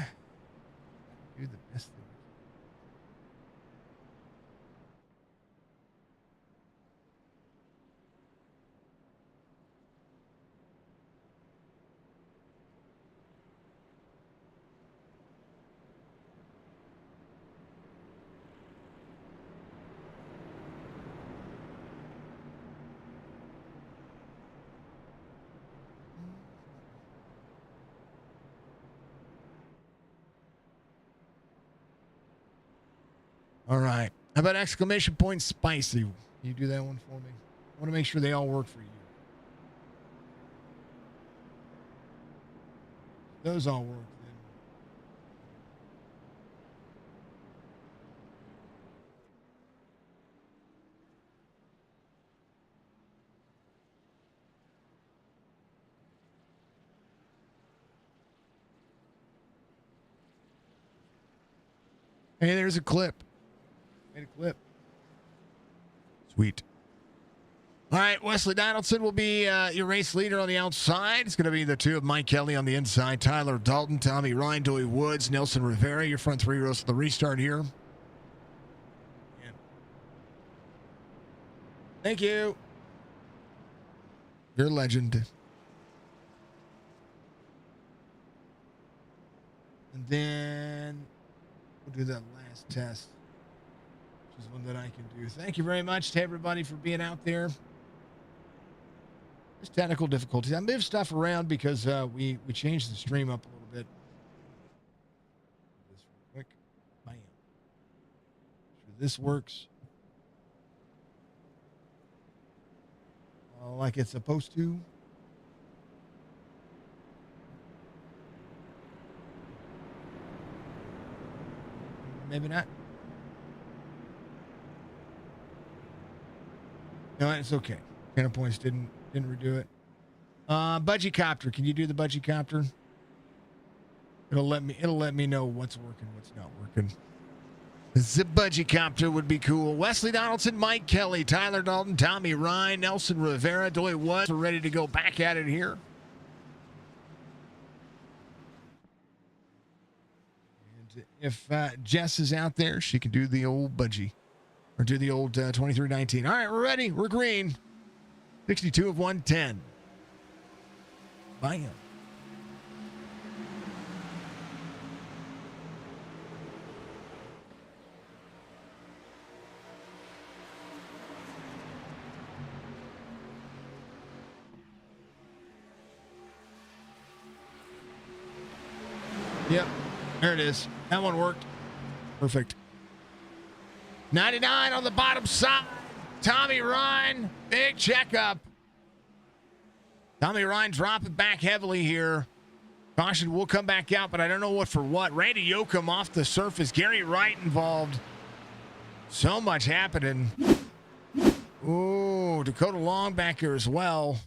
do the best thing. All right. How about exclamation point spicy? Can you do that one for me? I want to make sure they all work for you. Those all work then. Hey, there's a clip. Made a clip. Sweet. All right, Wesley Donaldson will be your race leader on the outside. It's going to be the two of Mike Kelly on the inside. Tyler Dalton, Tommy Ryan, Doy Woods, Nelson Rivera. Your front three rows of the restart here. Yeah. Thank you. You're a legend. And then we'll do that last test, which is one that I can do. Thank you very much to everybody for being out there. There's technical difficulties. I moved stuff around because we changed the stream up a little bit. This real quick. Bam. Sure this works like it's supposed to. Maybe not. No, it's okay. Counter points didn't redo it. Budgie copter. Can you do the budgie copter? It'll let me know what's working, what's not working. The budgie copter would be cool. Wesley Donaldson, Mike Kelly, Tyler Dalton, Tommy Ryan, Nelson Rivera, Doy Woods. We're ready to go back at it here. And if Jess is out there, she can do the old budgie or do the old 2319. All right, we're ready. We're green. 62 of 110. Bam. Yep, there it is. That one worked. Perfect. 99 on the bottom side. Tommy Ryan, big checkup. Tommy Ryan dropping back heavily here. Caution will come back out, but I don't know what for what. Randy Yoakum off the surface. Gary Wright involved. So much happening. Ooh, Dakota Long back here as well.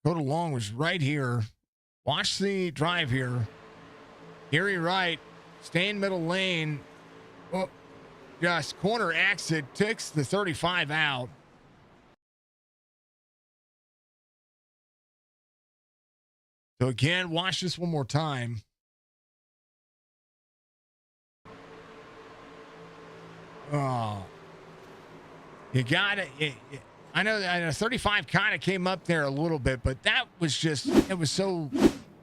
Dakota Long was right here. Watch the drive here. Gary Wright, stay in middle lane. Oh, just corner exit, takes the 35 out. So again, watch this one more time. Oh, you got it. I know 35 kind of came up there a little bit, but that was just, it was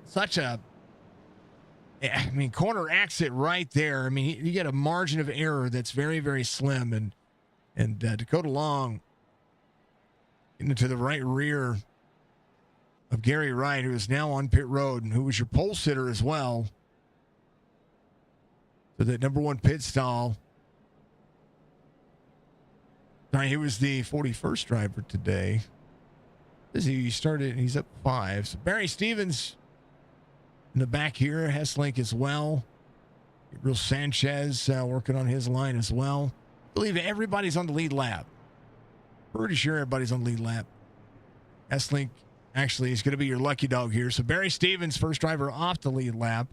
such a, I mean, corner exit right there. I mean, you get a margin of error that's very, very slim. And Dakota Long getting into the right rear of Gary Wright, who is now on pit road and who was your pole sitter as well. So that number one pit stall. Sorry, he was the 41st driver today. He started, he's up 5. So Barry Stevens in the back here, Hesslink as well. Gabriel Sanchez working on his line as well. I believe everybody's on the lead lap. Pretty sure everybody's on the lead lap. Hesslink actually is going to be your lucky dog here. So Barry Stevens, first driver off the lead lap.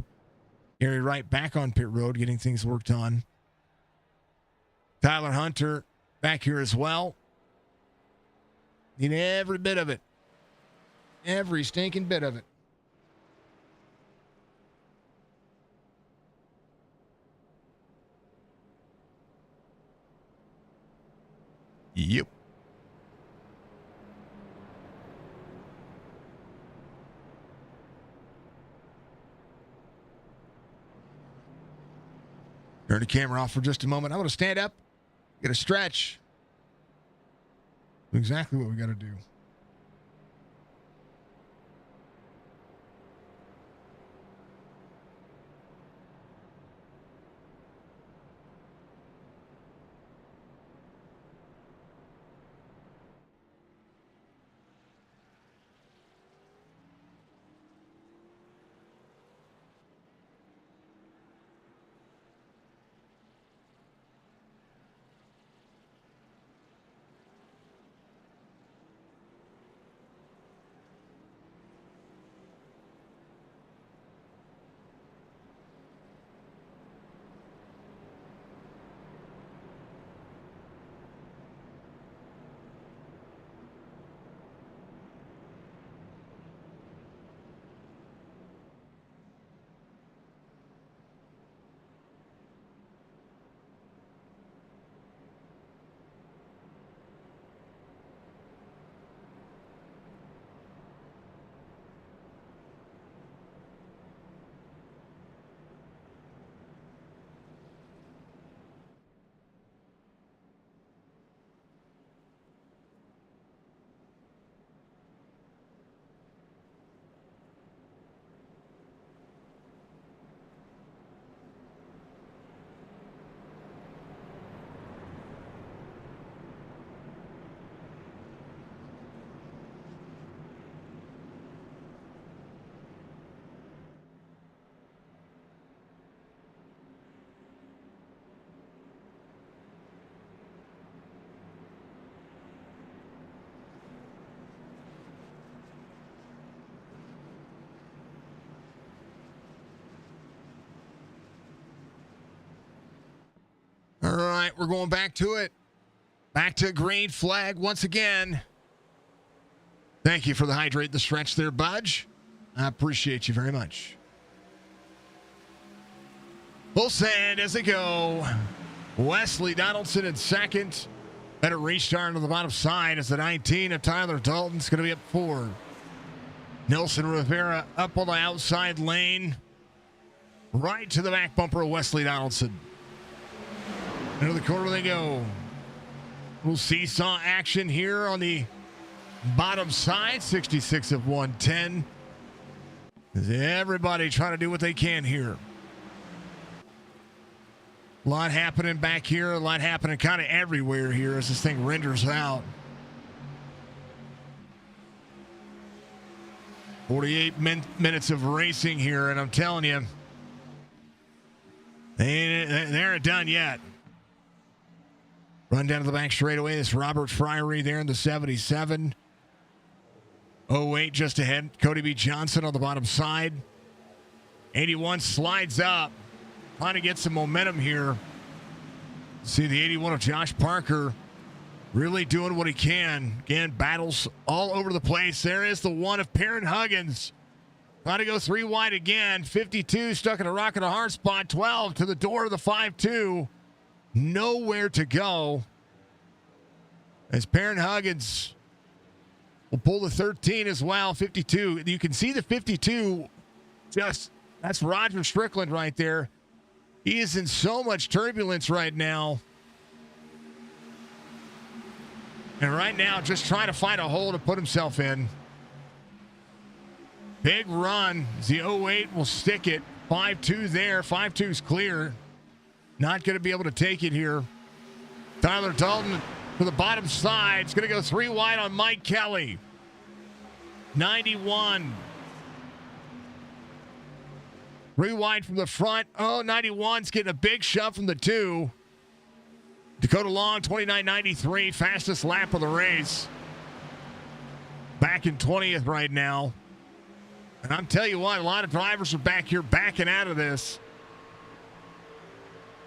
Gary Wright back on pit road, getting things worked on. Tyler Hunter back here as well. Need every bit of it. Every stinking bit of it. Yep. Turn the camera off for just a moment. I want to stand up, get a stretch. Exactly what we got to do. right, we're going back to it. Back to green flag once again. Thank you for the hydrate, the stretch there, Budge. I appreciate you very much. Full send as they go. Wesley Donaldson in second. Better restart on the bottom side as the 19 of Tyler Dalton's going to be up 4. Nelson Rivera up on the outside lane. Right to the back bumper of Wesley Donaldson. Into the corner they go. Little seesaw action here on the bottom side. 66 of 110. Everybody trying to do what they can here. A lot happening back here. A lot happening kind of everywhere here as this thing renders out. 48 minutes of racing here, and I'm telling you, they aren't done yet. Run down to the back straightaway. This Robert Fryery there in the 77. 08 just ahead. Cody B. Johnson on the bottom side. 81 slides up. Trying to get some momentum here. See the 81 of Josh Parker really doing what he can. Again, battles all over the place. There is the 1 of Perrin Huggins. Trying to go 3 wide again. 52 stuck in a rock and a hard spot. 12 to the door of the 5-2. Nowhere to go. As Perrin Huggins will pull the 13 as well. 52. You can see the 52. That's Roger Strickland right there. He is in so much turbulence right now. And right now, just trying to find a hole to put himself in. Big run. The 08 will stick it. 5-2 there. 5-2 is clear. Not going to be able to take it here. Tyler Dalton to the bottom side. It's going to go 3 wide on Mike Kelly. 91. 3 wide from the front. Oh, 91's getting a big shove from the 2. Dakota Long, 29.93, fastest lap of the race. Back in 20th right now. And I'm telling you what, a lot of drivers are back here backing out of this.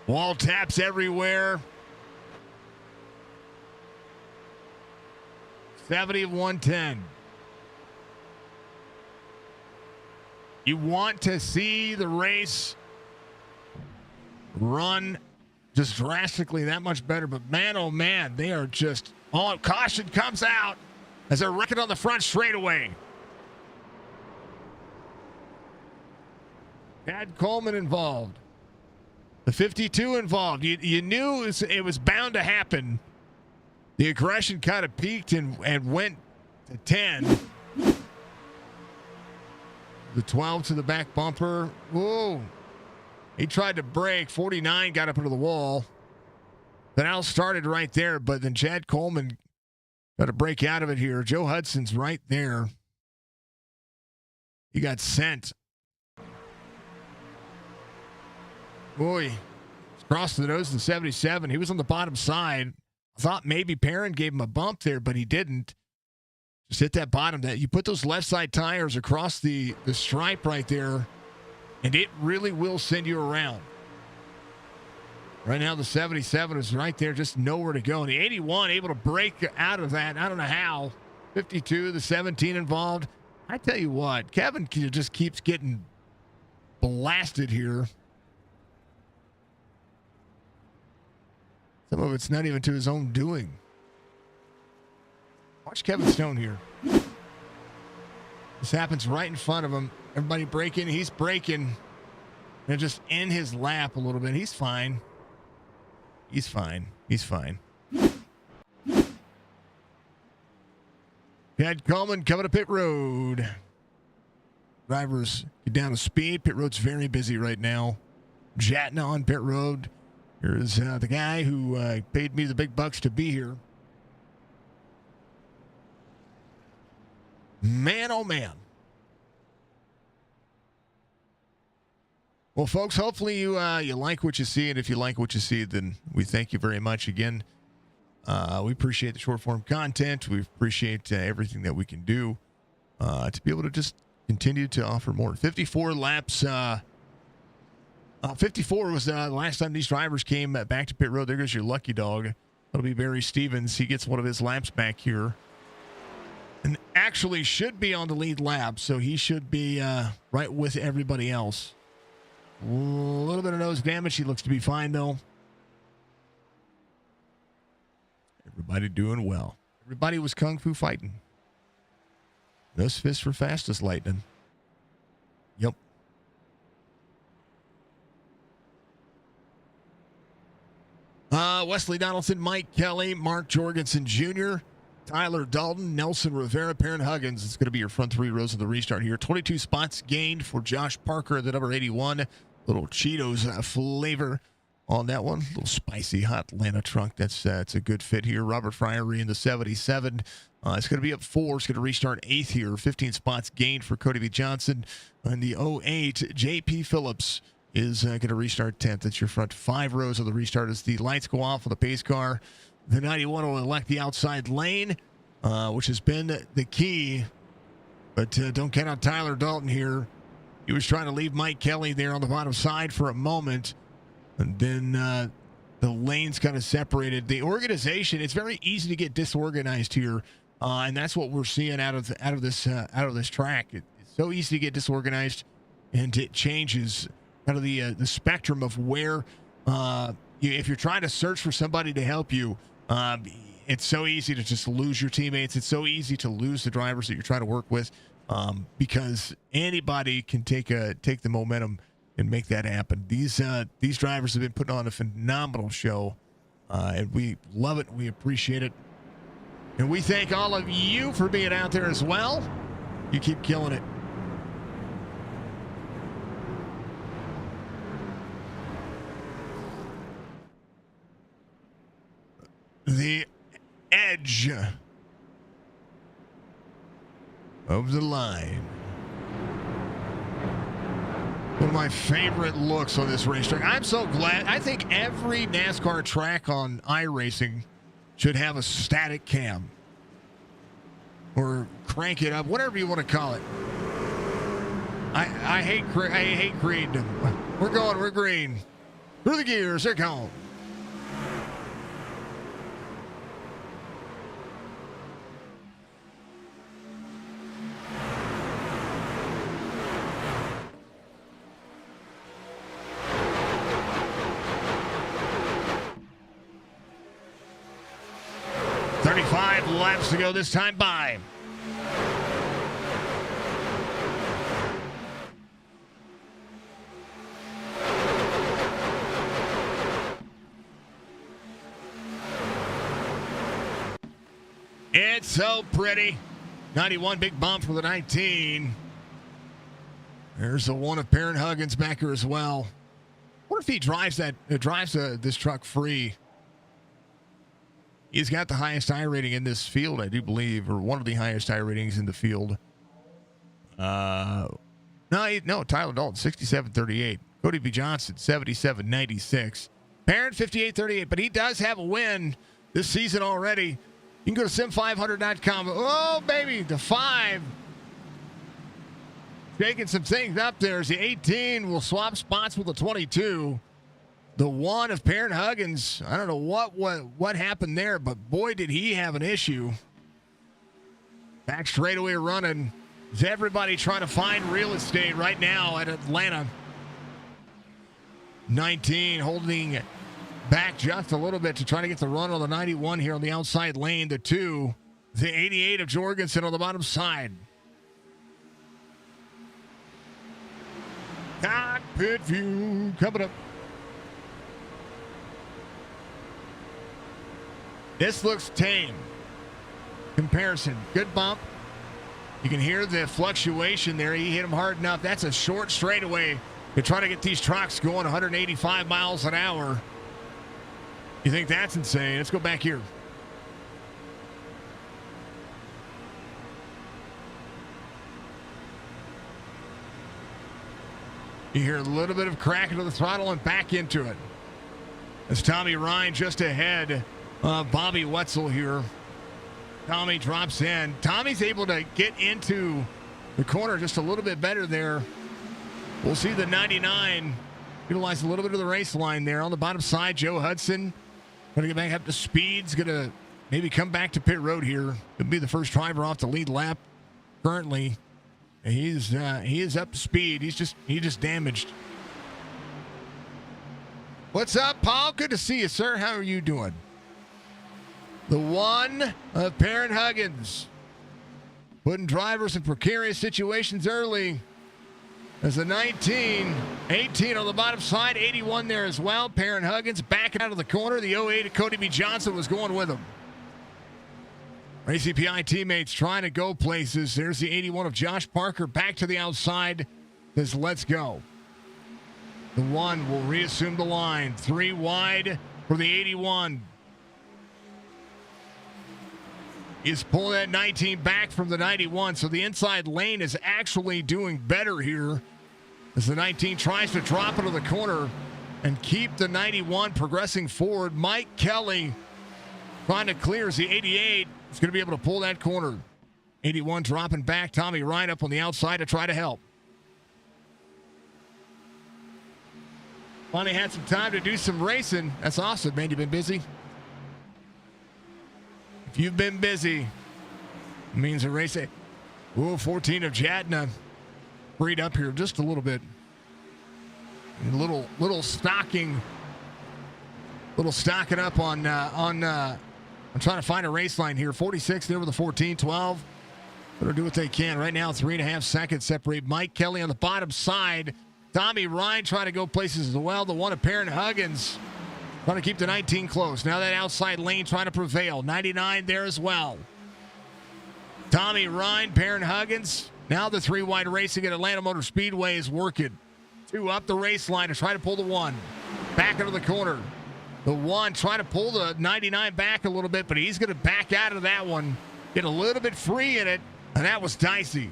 Wall taps everywhere. 70 of 110. You want to see the race run just drastically that much better, but man, oh man, they are just all caution comes out as they're wrecking on the front straightaway. Chad Coleman involved. The 52 involved. You knew it was bound to happen. The aggression kind of peaked and went to 10. The 12 to the back bumper. Whoa. He tried to brake. 49 got up into the wall. That all started right there, but then Chad Coleman got to break out of it here. Joe Hudson's right there. He got sent. Boy, crossed the nose of the 77. He was on the bottom side. I thought maybe Perrin gave him a bump there, but he didn't. Just hit that bottom. That you put those left side tires across the stripe right there, and it really will send you around. Right now, the 77 is right there, just nowhere to go. And the 81 able to break out of that. I don't know how. 52, the 17 involved. I tell you what, Kevin just keeps getting blasted here. Some of it's not even to his own doing. Watch Kevin Stone here. This happens right in front of him. Everybody braking. He's braking. And just in his lap a little bit. He's fine. He's fine. He's fine. Chad Coleman coming to pit road. Drivers get down to speed. Pit road's very busy right now. Jatna on pit road. Here's the guy who paid me the big bucks to be here. Man, oh man. Well, folks, hopefully you like what you see, and if you like what you see, then we thank you very much again. We appreciate the short form content. We appreciate everything that we can do to be able to just continue to offer more. 54 laps 54 was the last time these drivers came back to pit road. There goes your lucky dog. That'll be Barry Stevens. He gets one of his laps back here. And actually should be on the lead lap, so he should be right with everybody else. A little bit of nose damage. He looks to be fine, though. Everybody doing well. Everybody was kung fu fighting. Those fists were fast as lightning. Yep. Wesley Donaldson, Mike Kelly, Mark Jorgensen Jr., Tyler Dalton, Nelson Rivera, Perrin Huggins. It's going to be your front three rows of the restart here. 22 spots gained for Josh Parker, the number 81. Little Cheetos flavor on that one. Little spicy hot Atlanta truck. That's it's a good fit here. Robert Fryery in the 77. It's going to be up 4. It's going to restart 8th here. 15 spots gained for Cody B. Johnson. And the 08, J.P. Phillips is going to restart 10th. That's your front 5 rows of the restart as the lights go off on the pace car. The 91 will elect the outside lane, which has been the key. But don't count on Tyler Dalton here. He was trying to leave Mike Kelly there on the bottom side for a moment. And then the lanes kind of separated. The organization, it's very easy to get disorganized here. And that's what we're seeing out of this track. It's so easy to get disorganized, and it changes kind of the spectrum of where if you're trying to search for somebody to help you, it's so easy to just lose your teammates. It's so easy to lose the drivers that you're trying to work with, because anybody can take the momentum and make that happen. These drivers have been putting on a phenomenal show, and we love it. We appreciate it. And we thank all of you for being out there as well. You keep killing it. The edge of the line. One of my favorite looks on this racetrack. I'm so glad. I think every NASCAR track on iRacing should have a static cam or crank it up, whatever you want to call it. I hate green. We're green. Through the gears, they're gone. Laps to go this time by. It's so pretty. 91, big bump for the 19. There's the one of Perrin Huggins back here as well. What if he drives this truck free? He's got the highest I rating in this field, I do believe, or one of the highest I ratings in the field. No, Tyler Dalton, 67.38. Cody B. Johnson, 77.96. Perrin, 58.38, but he does have a win this season already. You can go to sim500.com. Oh, baby, the 5. Shaking some things up there as the 18 will swap spots with the 22. The one of Perrin Huggins, I don't know what happened there, but boy, did he have an issue. Back straightaway running. Is everybody trying to find real estate right now at Atlanta? 19 holding back just a little bit to try to get the run on the 91 here on the outside lane. The 2, the 88 of Jorgensen on the bottom side. Cockpit view coming up. This looks tame. Comparison. Good bump. You can hear the fluctuation there. He hit him hard enough. That's a short straightaway to try to get these trucks going 185 miles an hour. You think that's insane? Let's go back here. You hear a little bit of cracking of the throttle and back into it. As Tommy Ryan just ahead of Bobby Wetzel here. Tommy drops in. Tommy's able to get into the corner just a little bit better there. We'll see the 99 Utilize a little bit of the race line there on the bottom side. Joe Hudson going to get back up to speed. He's going to maybe come back to pit road here. He'll be the first driver off the lead lap currently. And he is up to speed. He just damaged. What's up, Paul? Good to see you, sir. How are you doing? The one of Perrin Huggins. Putting drivers in precarious situations early. As the 19, 18 on the bottom side, 81 there as well. Perrin Huggins backing out of the corner. The 08 of Cody B. Johnson was going with him. ACPI teammates trying to go places. There's the 81 of Josh Parker back to the outside. Says, let's go. The 1 will reassume the line. 3 wide for the 81. Is pulling that 19 back from the 91. So the inside lane is actually doing better here as the 19 tries to drop into the corner and keep the 91 progressing forward. Mike Kelly trying to clear as the 88 is going to be able to pull that corner. 81 dropping back. Tommy Ryan up on the outside to try to help. Finally had some time to do some racing. That's awesome, man. You've been busy? If you've been busy, it means a race. 14 of Jadna freed up here just a little bit. Little stocking up on I'm trying to find a race line here. 46 there with the 14, 12. Better do what they can. Right now, 3.5 seconds separate Mike Kelly on the bottom side. Tommy Ryan trying to go places as well. The 1 of Perrin Huggins trying to keep the 19 close. Now that outside lane trying to prevail. 99 there as well. Tommy Ryan, Perrin Huggins. Now the 3 wide racing at Atlanta Motor Speedway is working. 2 up the race line to try to pull the 1. Back into the corner. The 1 trying to pull the 99 back a little bit, but he's going to back out of that one. Get a little bit free in it, and that was dicey.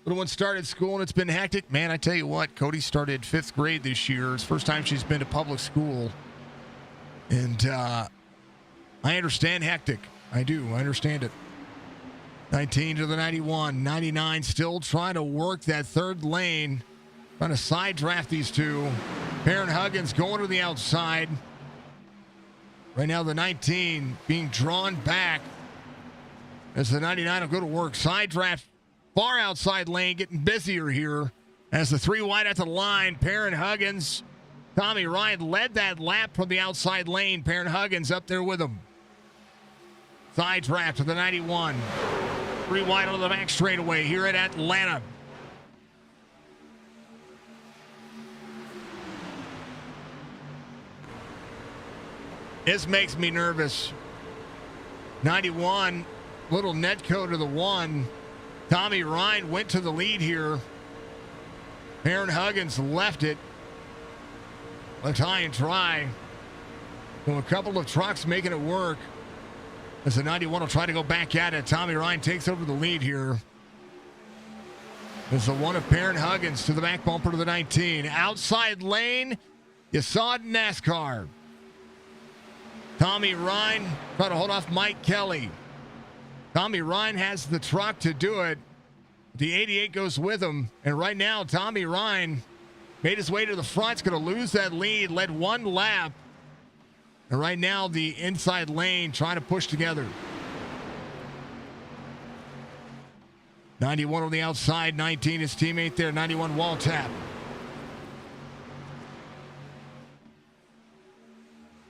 Little one started school and it's been hectic. Man, I tell you what, Cody started 5th grade this year. It's the first time she's been to public school. And I understand hectic. I do. I understand it. 19 to the 91. 99 still trying to work that 3rd lane. Trying to side draft these 2. Perrin Huggins going to the outside. Right now the 19 being drawn back as the 99 will go to work. Side draft. Far outside lane getting busier here as the 3 wide at the line. Perrin Huggins. Tommy Ryan led that lap from the outside lane. Perrin Huggins up there with him. Side draft to the 91. 3 wide on the back straightaway here at Atlanta. This makes me nervous. 91, little netco to the 1. Tommy Ryan went to the lead here. Perrin Huggins left it. Let's high and try. So a couple of trucks making it work. As the 91 will try to go back at it. Tommy Ryan takes over the lead here. There's the 1 of Perrin Huggins to the back bumper to the 19. Outside lane. You saw it in NASCAR. Tommy Ryan trying to hold off Mike Kelly. Tommy Ryan has the truck to do it. The 88 goes with him. And right now, Tommy Ryan made his way to the front. He's going to lose that lead. Led 1 lap. And right now, the inside lane trying to push together. 91 on the outside. 19 his teammate there. 91 wall tap.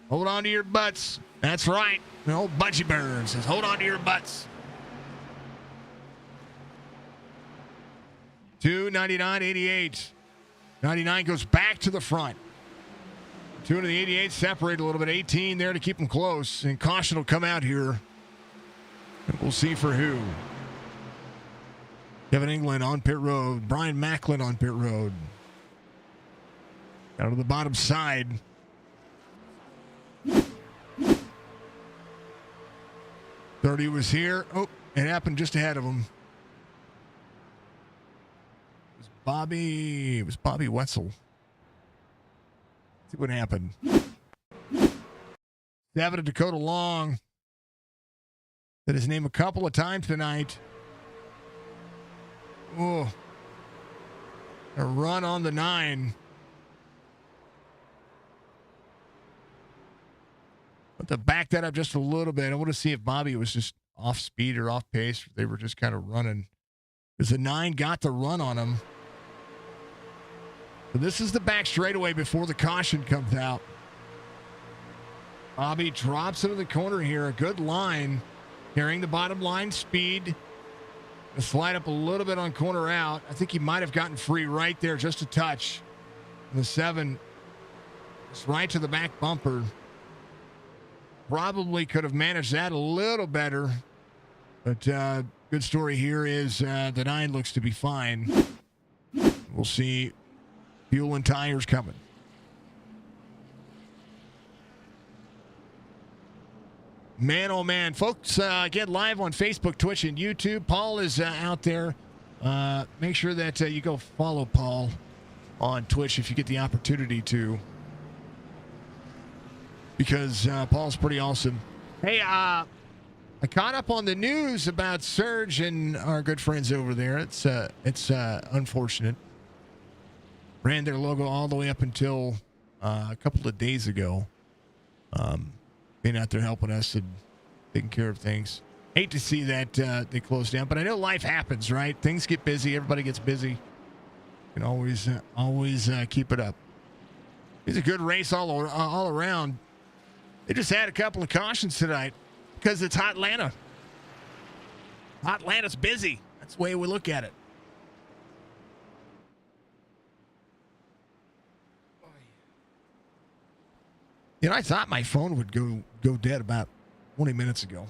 Hold on to your butts. That's right. The old Budgie Bird says, hold on to your butts. 299, 88. 99 goes back to the front. 2 of the 88 separate a little bit. 18 there to keep them close. And caution will come out here. And we'll see for who. Kevin England on pit road. Brian Macklin on pit road. Out of the bottom side. .30 was here. Oh, it happened just ahead of him. It was Bobby Wetzel. See what happened. 7 of Dakota Long. Said his name a couple of times tonight. Oh. A run on the 9. But to back that up just a little bit, I want to see if Bobby was just off speed or off pace. Or they were just kind of running. Because the 9 got the run on him. So this is the back straightaway before the caution comes out. Bobby drops into the corner here. A good line. Carrying the bottom line speed. Slide up a little bit on corner out. I think he might have gotten free right there, just a touch. And the 7 is right to the back bumper. Probably could have managed that a little better. But good story here is the 9 looks to be fine. We'll see fuel and tires coming. Man, oh man, folks, get live on Facebook, Twitch, and YouTube. Paul is out there. Make sure that you go follow Paul on Twitch if you get the opportunity to, because Paul's pretty awesome. Hey, I caught up on the news about Surge and our good friends over there. It's unfortunate. Ran their logo all the way up until a couple of days ago. Being out there helping us and taking care of things. Hate to see that they close down, but I know life happens, right? Things get busy. Everybody gets busy. You can always keep it up. It's a good race all around. They just had a couple of cautions tonight because it's Hot Atlanta. Hot Atlanta's busy. That's the way we look at it. You know, I thought my phone would go dead about 20 minutes ago.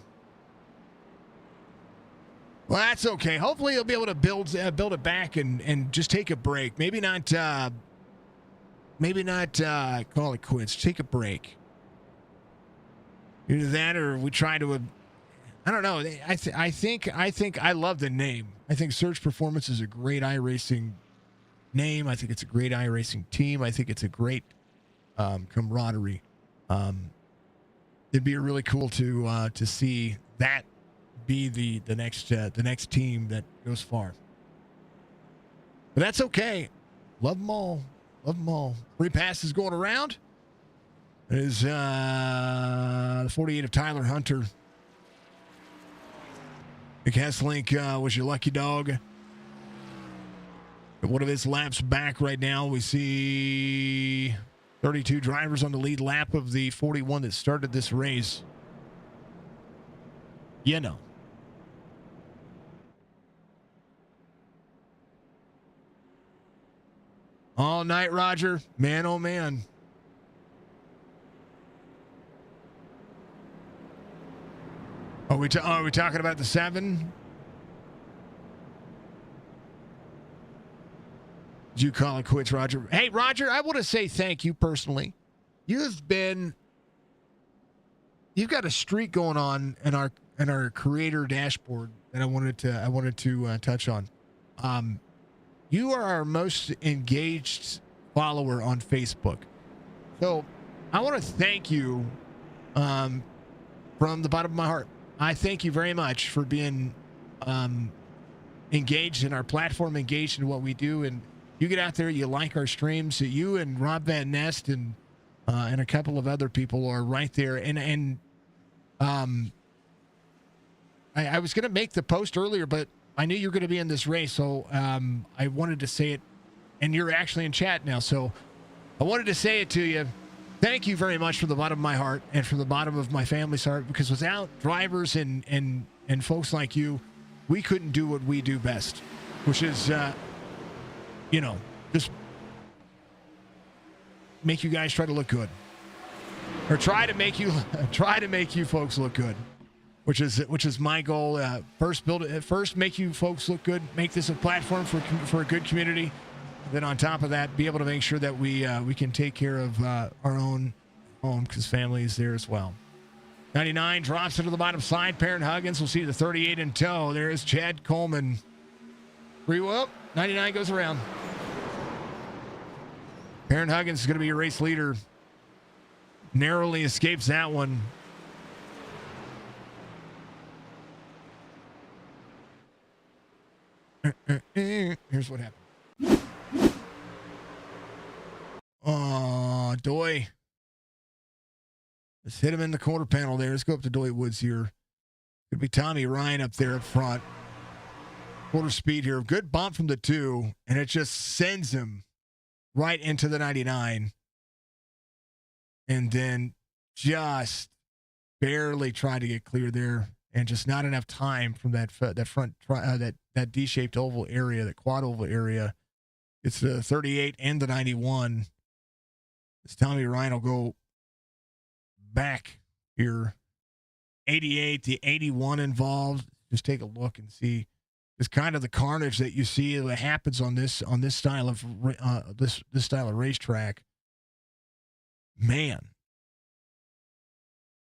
Well, that's okay. Hopefully, you'll be able to build it back and just take a break. Maybe not call it quits. Take a break. Either that, or we try to. I don't know. I think I love the name. I think Surge Performance is a great iRacing name. I think it's a great iRacing team. I think it's a great camaraderie. It'd be really cool to see that be the next team that goes far. But that's okay. Love them all. Love them all. Free passes going around. It is the 48 of Tyler Hunter. McCastlink was your lucky dog. One of his laps back right now. We see 32 drivers on the lead lap of the 41 that started this race. You know. All night, Roger. Man, oh, man. Are we talking about the 7? Did you call it quits, Roger? Hey, Roger, I want to say thank you personally. You've got a streak going on in our creator dashboard that I wanted to touch on. You are our most engaged follower on Facebook. So I want to thank you from the bottom of my heart. I thank you very much for being engaged in our platform, engaged in what we do, and you get out there, you like our streams. You and Rob Van Nest and a couple of other people are right there. And I was going to make the post earlier, but I knew you were going to be in this race, so I wanted to say it. And you're actually in chat now, so I wanted to say it to you. Thank you very much from the bottom of my heart and from the bottom of my family's heart, because without drivers and folks like you, we couldn't do what we do best, which is just make you guys try to look good, or try to make you folks look good, which is my goal. First make you folks look good, make this a platform for a good community. Then on top of that, be able to make sure that we can take care of our own home, because family is there as well. 99 drops into the bottom side. Parent Huggins will see the 38 in tow. There is Chad Coleman. Free whoop. 99 goes around. Parent Huggins is going to be your race leader. Narrowly escapes that one. Here's what happened. Doy. Let's hit him in the quarter panel there. Let's go up to Doy Woods here. Could be Tommy Ryan up there up front. Quarter speed here. Good bump from the 2, and it just sends him right into the 99. And then just barely tried to get clear there, and just not enough time from that front that D-shaped oval area, that quad oval area. It's the 38 and the 91. This Tommy Ryan will go back here. 88, the 81 involved. Just take a look and see just kind of the carnage that you see that happens on this style of this style of racetrack. Man,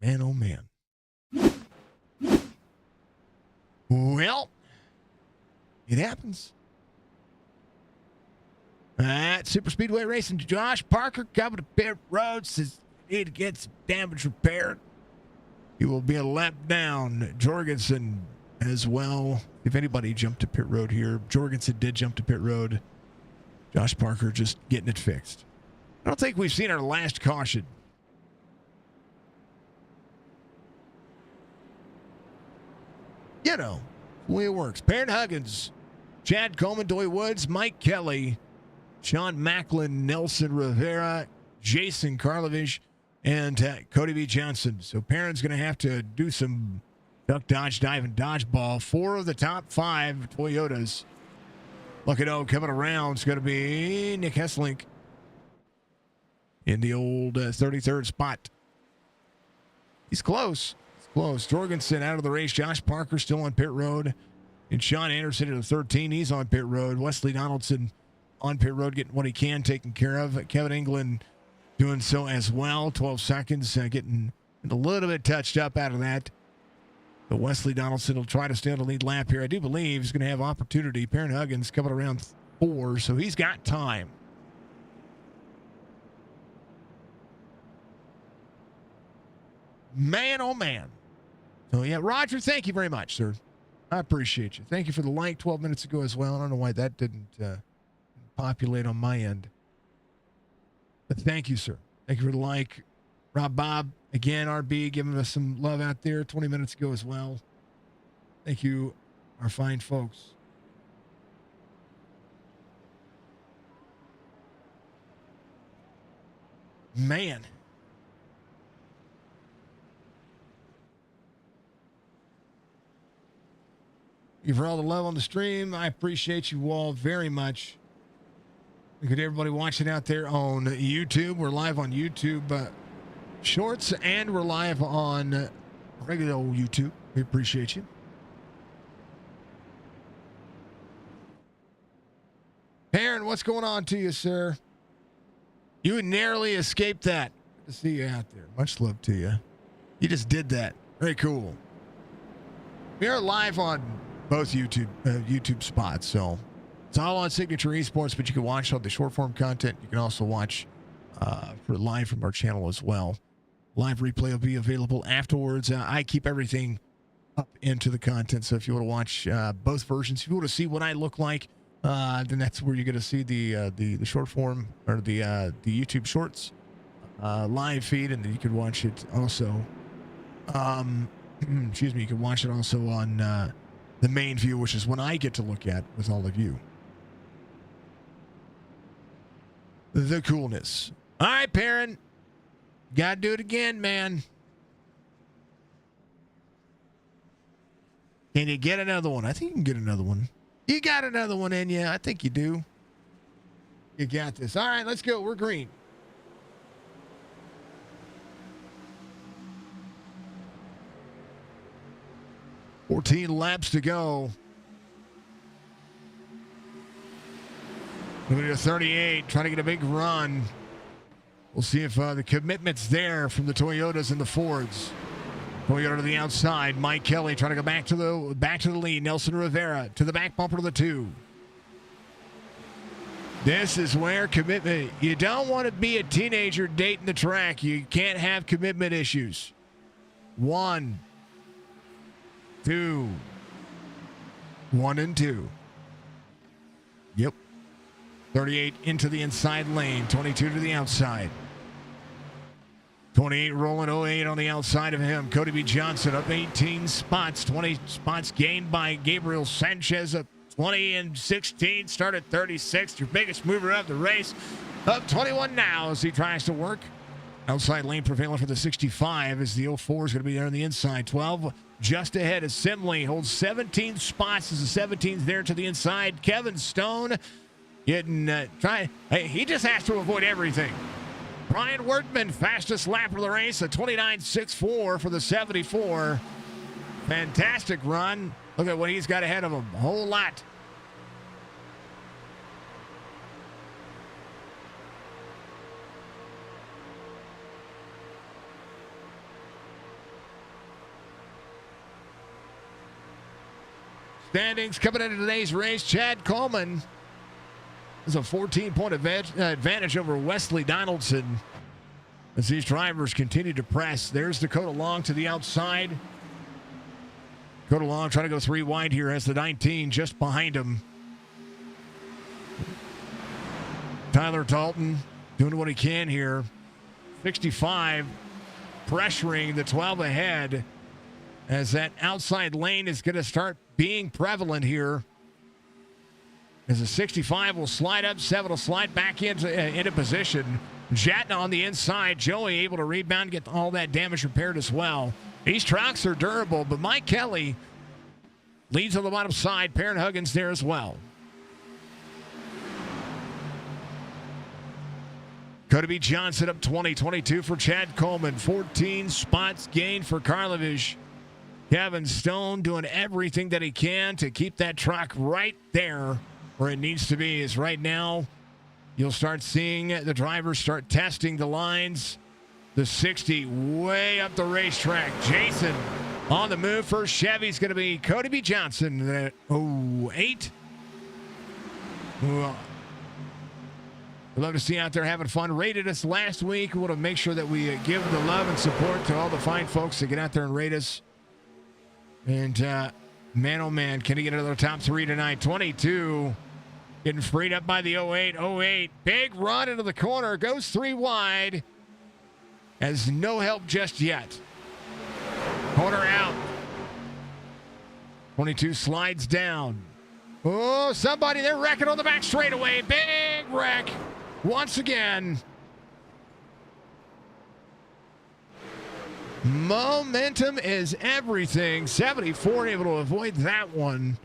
oh man. Well, it happens. At Super Speedway Racing, Josh Parker coming to pit road, says he need to get some damage repaired. He will be a lap down. Jorgensen as well. If anybody jumped to pit road here, Jorgensen did jump to pit road. Josh Parker just getting it fixed. I don't think we've seen our last caution. You know, the way it works. Perrin Huggins, Chad Coleman, Doy Woods, Mike Kelly, Sean Macklin, Nelson Rivera, Jason Karlovich, and Cody B. Johnson. So Perrin's going to have to do some duck, dodge, dive, and dodgeball. 4 of the top 5 Toyotas. Look at coming around. It's going to be Nick Hesselink in the old 33rd spot. He's close. It's close. Jorgensen out of the race. Josh Parker still on pit road. And Sean Anderson at the 13. He's on pit road. Wesley Donaldson on pit road getting what he can taken care of. Kevin England doing so as well. 12 seconds. Getting a little bit touched up out of that. But Wesley Donaldson will try to stay on the lead lap here. I do believe he's going to have opportunity. Perrin Huggins coming around 4, so he's got time. Man, oh man. So, yeah, Roger, thank you very much, sir. I appreciate you. Thank you for the like 12 minutes ago as well. I don't know why that didn't populate on my end. But thank you, sir. Thank you for the like. Rob Bob, again, RB, giving us some love out there 20 minutes ago as well. Thank you, our fine folks. Man. Thank you for all the love on the stream. I appreciate you all very much. Thank you to everybody watching out there on YouTube. We're live on YouTube Shorts, and we're live on regular old YouTube. We appreciate you. Perrin, what's going on to you, sir? You narrowly escaped that. Good to see you out there. Much love to you. You just did that. Very cool. We are live on both YouTube spots, so it's all on Signature Esports, but you can watch all the short form content. You can also watch for live from our channel as well. Live replay will be available afterwards. I keep everything up into the content, so if you want to watch both versions, if you want to see what I look like, then that's where you're going to see the short form or the YouTube Shorts live feed, and then you can watch it also. Excuse me, you can watch it also on the main view, which is when I get to look at with all of you. The coolness. All right, Perrin. Gotta do it again, man. Can you get another one? I think you can get another one. You got another one in you. I think you do. You got this. All right, let's go. We're green. $14 laps to go. Moving to 38, trying to get a big run. We'll see if the commitment's there from the Toyotas and the Fords. Toyota to the outside. Mike Kelly trying to go back to the lead. Nelson Rivera to the back bumper to the 2. This is where commitment. You don't want to be a teenager dating the track. You can't have commitment issues. 1, 2. 1 and 2. Yep. 38 into the inside lane. 22 to the outside. 28 rolling 08 on the outside of him. Cody B. Johnson up 18 spots. 20 spots gained by Gabriel Sanchez up 20 and 16. Started 36. Your biggest mover of the race. Up 21 now as he tries to work. Outside lane prevailing for the 65 as the 04 is going to be there on the inside. 12 just ahead as Simley holds 17 spots as the 17's there to the inside. Kevin Stone getting he just has to avoid everything. Brian Workman, fastest lap of the race, a 29.64 for the 74. Fantastic run. Look at what he's got ahead of him. A whole lot. Standings coming into today's race. Chad Coleman has a 14-point advantage over Wesley Donaldson as these drivers continue to press. There's Dakota Long to the outside. Dakota Long trying to go 3 wide here as the 19 just behind him. Tyler Dalton doing what he can here. 65 pressuring the 12 ahead as that outside lane is going to start being prevalent here. As the 65 will slide up, 7 will slide back into position. Jatna on the inside. Joey able to rebound, get all that damage repaired as well. These trucks are durable, but Mike Kelly leads on the bottom side. Perrin Huggins there as well. Cody B. Johnson up 20, 22 for Chad Coleman. 14 spots gained for Karlovich. Kevin Stone doing everything that he can to keep that truck right there where it needs to be. Is right now you'll start seeing the drivers start testing the lines. The 60 way up the racetrack. Jason on the move. First Chevy's going to be Cody B. Johnson at 08. Well, we'd love to see you out there having fun. Rated us last week. We want to make sure that we give the love and support to all the fine folks that get out there and rate us. And man, oh man, can he get another top 3 tonight? 22 getting freed up by the 08. 08, big run into the corner, goes 3 wide. Has no help just yet. Corner out. 22 slides down. Oh, somebody, they're wrecking on the back straightaway. Big wreck once again. Momentum is everything. 74 able to avoid that one.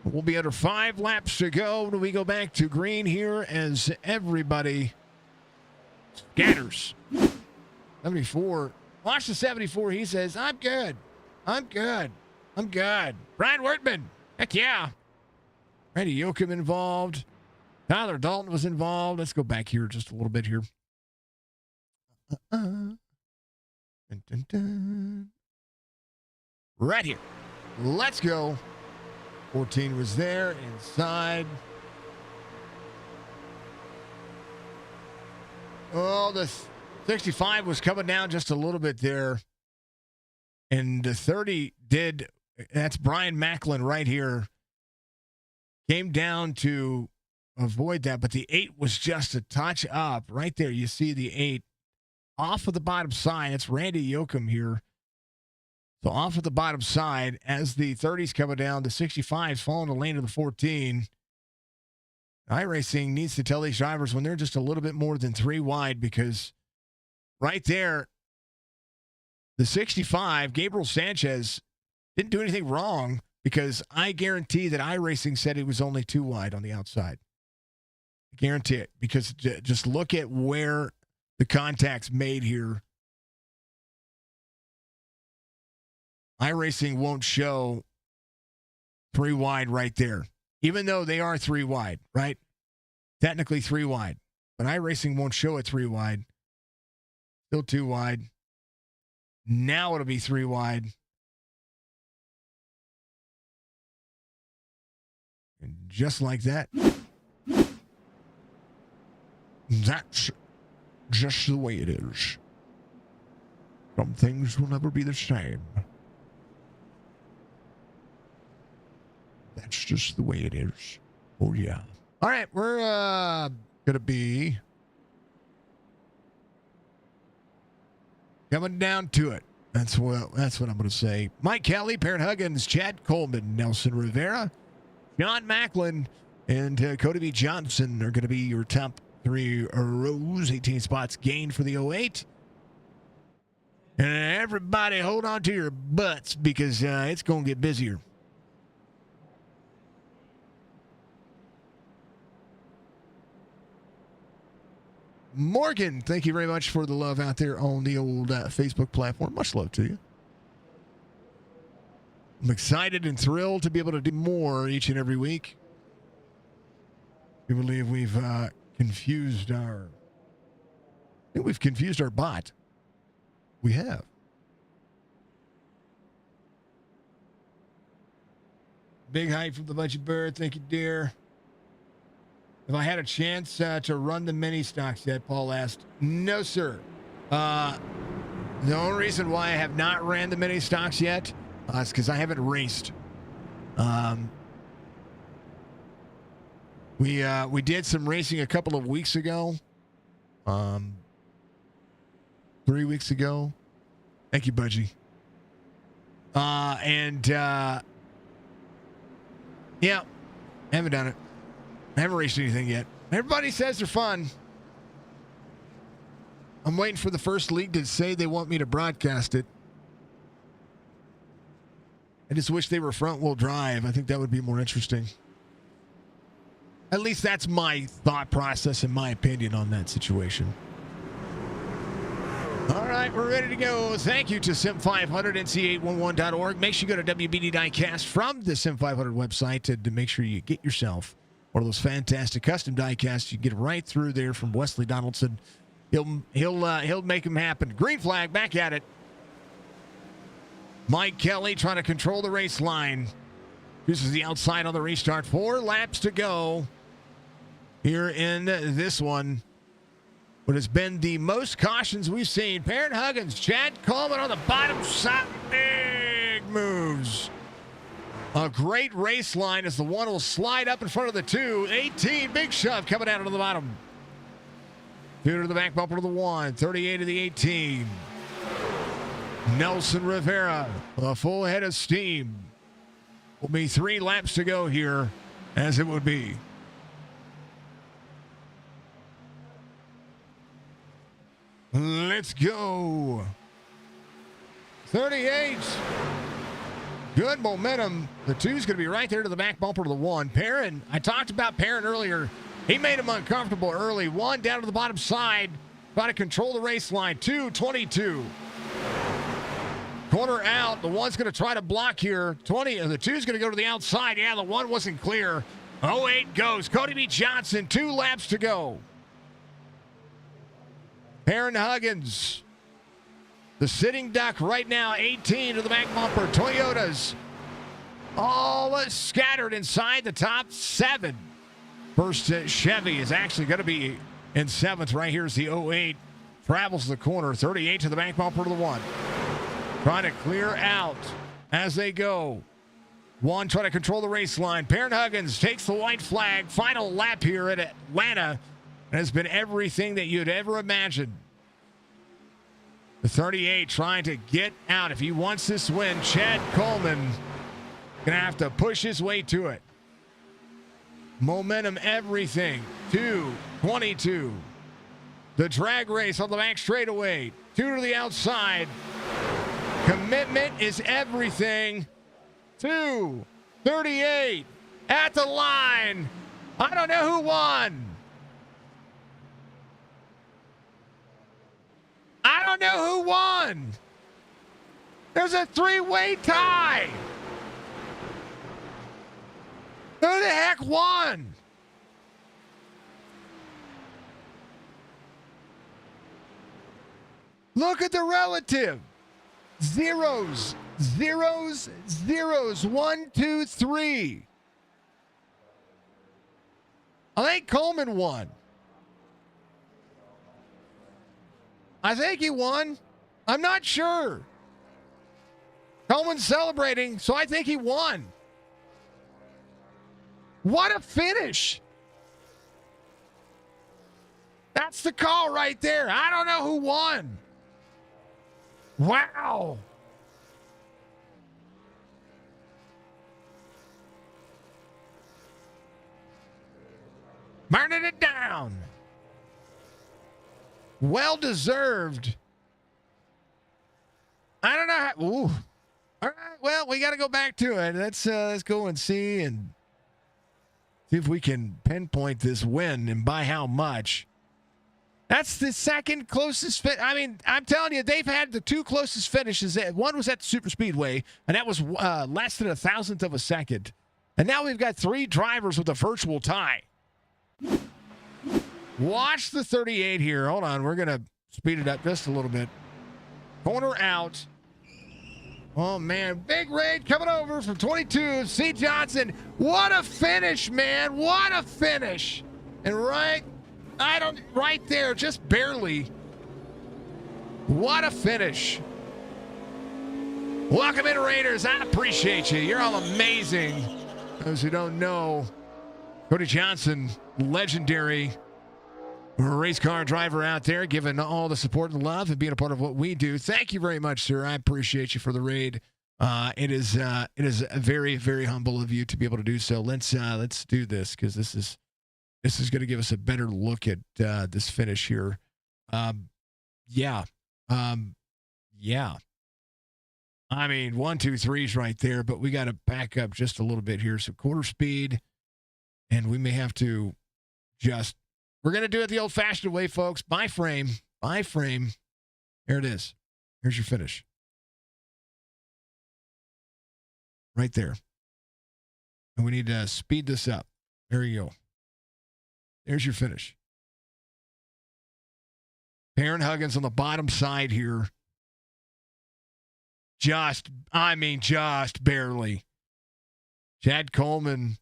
We'll be under 5 laps to go when we go back to green here as everybody scatters. 74. Watch the 74. He says, I'm good. I'm good. I'm good. Brian Wortman. Heck yeah. Randy Yoakum involved. Tyler Dalton was involved. Let's go back here just a little bit here. Dun, dun, dun. Right here. Let's go. 14 was there inside. Oh, the 65 was coming down just a little bit there. And the 30 did. That's Brian Macklin right here. Came down to avoid that, but the 8 was just a touch up. Right there, you see the 8 off of the bottom side. It's Randy Yoakum here. So off of the bottom side, as the 30's coming down, the 65's falling the lane of the 14. iRacing needs to tell these drivers when they're just a little bit more than 3 wide, because right there, the 65, Gabriel Sanchez, didn't do anything wrong, because I guarantee that iRacing said it was only 2 wide on the outside. I guarantee it, because just look at where the contact's made here. iRacing won't show 3 wide right there, even though they are 3 wide, right? Technically 3 wide, but iRacing won't show it 3 wide. Still 2 wide. Now it'll be 3 wide. And just like that, that's just the way it is. Some things will never be the same. That's just the way it is. Oh, yeah. All right, we're going to be Coming down to it. That's what I'm going to say. Mike Kelly, Parent Huggins, Chad Coleman, Nelson Rivera, John Macklin, and Cody B. Johnson are going to be your top 3 rows. 18 spots gained for the 08. And everybody hold on to your butts because it's going to get busier. Morgan, thank you very much for the love out there on the old Facebook platform. Much love to you. I'm excited and thrilled to be able to do more each and every week. I believe we've confused our bot. We have. Big hype from the Budget Bird. Thank you, dear. Have I had a chance to run the mini stocks yet? Paul asked. No, sir. The only reason why I have not ran the mini stocks yet is because I haven't raced. We did some racing a couple of weeks ago. 3 weeks ago. Thank you, Budgie. Yeah, haven't done it. I haven't raced anything yet. Everybody says they're fun. I'm waiting for the first league to say they want me to broadcast it. I just wish they were front-wheel drive. I think that would be more interesting. At least that's my thought process and my opinion on that situation. All right, we're ready to go. Thank you to Sim500, nc811.org. Make sure you go to WBD Diecast from the Sim500 website to make sure you get yourself one of those fantastic custom diecasts. You get right through there from Wesley Donaldson. He'll make them happen. Green flag, back at it. Mike Kelly trying to control the race line. This is the outside on the restart. 4 laps to go here in this one. What has been the most cautions we've seen. Parent Huggins, Chad Coleman on the bottom side. Big moves. A great race line as the 1 will slide up in front of the 2. 18, big shove coming out of the bottom. 2 to the back bumper to the 1. 38 to the 18. Nelson Rivera, a full head of steam. Will be 3 laps to go here, as it would be. Let's go. 38. Good momentum. The 2's going to be right there to the back bumper to the 1. Perrin, I talked about Perrin earlier. He made him uncomfortable early. 1 down to the bottom side. Trying to control the race line. 2, 22. Corner out. The 1's going to try to block here. 20. The 2's going to go to the outside. Yeah, the 1 wasn't clear. 08 goes. Cody B. Johnson. 2 laps to go. Parent Huggins. The sitting duck right now, 18 to the back bumper. Toyotas all scattered inside the top 7. First Chevy is actually going to be in 7th. Right here is the 08. Travels the corner. 38 to the back bumper to the 1. Trying to clear out as they go. 1 trying to control the race line. Parent Huggins takes the white flag. Final lap here at Atlanta. It has been everything that you'd ever imagined. The 38 trying to get out. If he wants this win, Chad Coleman going to have to push his way to it. Momentum, everything. 2, 22. The drag race on the back straightaway. 2 to the outside. Commitment is everything. 2, 38 at the line. I don't know who won. I don't know who won. There's a 3-way tie. Who the heck won? Look at the relative. Zeros, zeros, zeros. 1, 2, 3. I think Coleman won. I think he won. I'm not sure. Coleman's celebrating, so I think he won. What a finish. That's the call right there. I don't know who won. Wow. Burning it down. Well deserved. I don't know how. Ooh. All right. Well, we got to go back to it. Let's go and see if we can pinpoint this win and by how much. That's the second closest fit. I mean, I'm telling you, they've had the two closest finishes. One was at the Super Speedway, and that was less than 1,000th of a second. And now we've got three drivers with a virtual tie. Watch the 38 here. Hold on. We're going to speed it up just a little bit. Corner out. Oh, man. Big raid coming over from 22. C. Johnson. What a finish, man. What a finish. And right there, just barely. What a finish. Welcome in, Raiders. I appreciate you. You're all amazing. Those who don't know, Cody Johnson, legendary race car driver out there, giving all the support and love and being a part of what we do. Thank you very much, sir. I appreciate you for the raid. It is very, very humble of you to be able to do so. Let's do this, because this is going to give us a better look at this finish here. Yeah. I mean, 1, 2, 3's right there, but we got to back up just a little bit here. So quarter speed, and we may have to just, we're going to do it the old-fashioned way, folks. By frame. Here it is. Here's your finish. Right there. And we need to speed this up. There you go. There's your finish. Perrin Huggins on the bottom side here. Just barely. Chad Coleman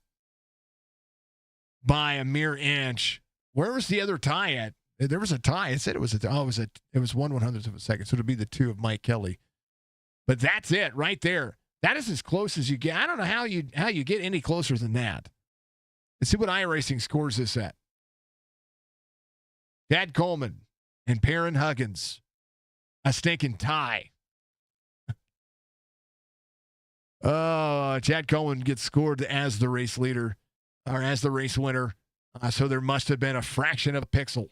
by a mere inch. Where was the other tie at? There was a tie. It said it was it was 1/100th of a second. So it'll be the 2 of Mike Kelly. But that's it right there. That is as close as you get. I don't know how you get any closer than that. Let's see what iRacing scores this at. Chad Coleman and Perrin Huggins. A stinking tie. Oh, Chad Coleman gets scored as the race leader, or as the race winner. So there must have been a fraction of a pixel.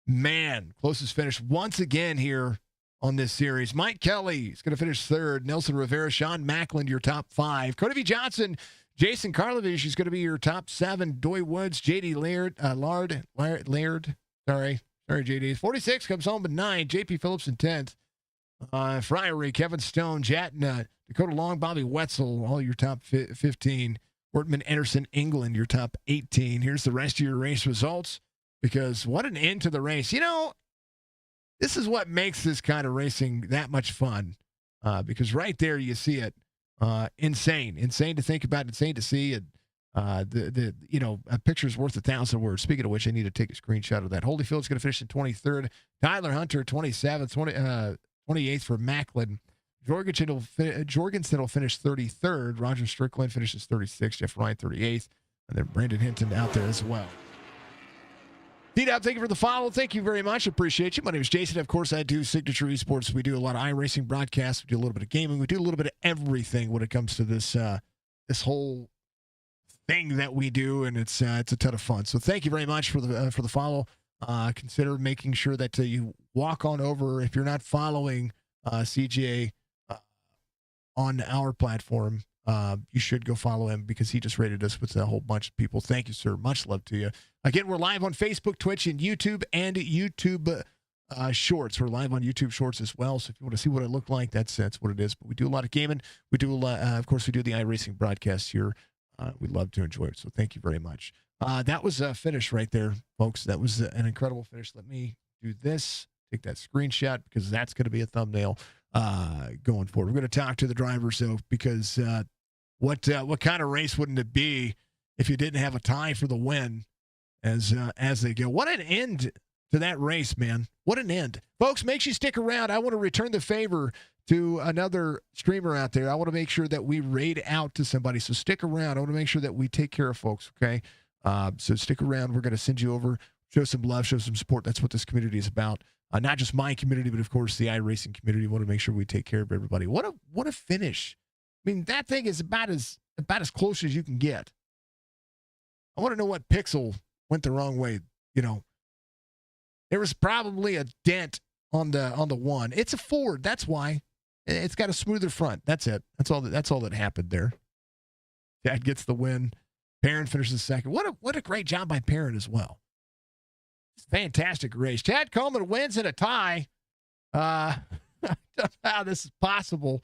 Man, closest finish once again here on this series. Mike Kelly is going to finish third. Nelson Rivera, Sean Macklin, your top 5. Cody V. Johnson, Jason Karlovich is going to be your top 7. Doy Woods, JD Laird. Sorry, JD. 46 comes home at 9. JP Phillips in 10th. Fryery, Kevin Stone, Jatna, Dakota Long, Bobby Wetzel, all your top 15. Wortman, Anderson, England, your top 18. Here's the rest of your race results, because what an end to the race. You know, this is what makes this kind of racing that much fun, because right there you see it. Insane to think about, insane to see. And a picture's worth 1,000 words. Speaking of which, I need to take a screenshot of that. Holyfield's going to finish in 23rd. Tyler Hunter, 27th. 28th for Macklin. Jorgensen will finish 33rd. Roger Strickland finishes 36th. Jeff Ryan, 38th. And then Brandon Hinton out there as well. D-Dub, thank you for the follow. Thank you very much. Appreciate you. My name is Jason. Of course, I do Signature Esports. We do a lot of iRacing broadcasts. We do a little bit of gaming. We do a little bit of everything when it comes to this this whole thing that we do, and it's a ton of fun. So thank you very much for the follow. Consider making sure that you walk on over. If you're not following CJ on our platform, you should go follow him, because he just rated us with a whole bunch of people. Thank you, sir. Much love to you. Again, we're live on Facebook, Twitch, and YouTube, Shorts. We're live on YouTube Shorts as well. So if you want to see what I look like, that's what it is. But we do a lot of gaming. We do a lot. Of course, we do the iRacing broadcast here. We'd love to enjoy it. So thank you very much. That was a finish right there, folks. That was an incredible finish. Let me do this. Take that screenshot, because that's going to be a thumbnail going forward. We're going to talk to the drivers, though, because what kind of race wouldn't it be if you didn't have a tie for the win as they go? What an end to that race, man. What an end. Folks, make sure you stick around. I want to return the favor to another streamer out there. I want to make sure that we raid out to somebody. So stick around. I want to make sure that we take care of folks, okay? So stick around. We're going to send you over show some love, show some support. That's what this community is about. Not just my community, but of course the iRacing community. We want to make sure we take care of everybody. What a finish! I mean, that thing is about as close as you can get. I want to know what pixel went the wrong way. You know, there was probably a dent on the one. It's a Ford. That's why. It's got a smoother front. That's it. That's all that happened there. Dad gets the win. Perrin finishes second. What a great job by Perrin as well. Fantastic race. Chad Coleman wins in a tie. I don't know how this is possible,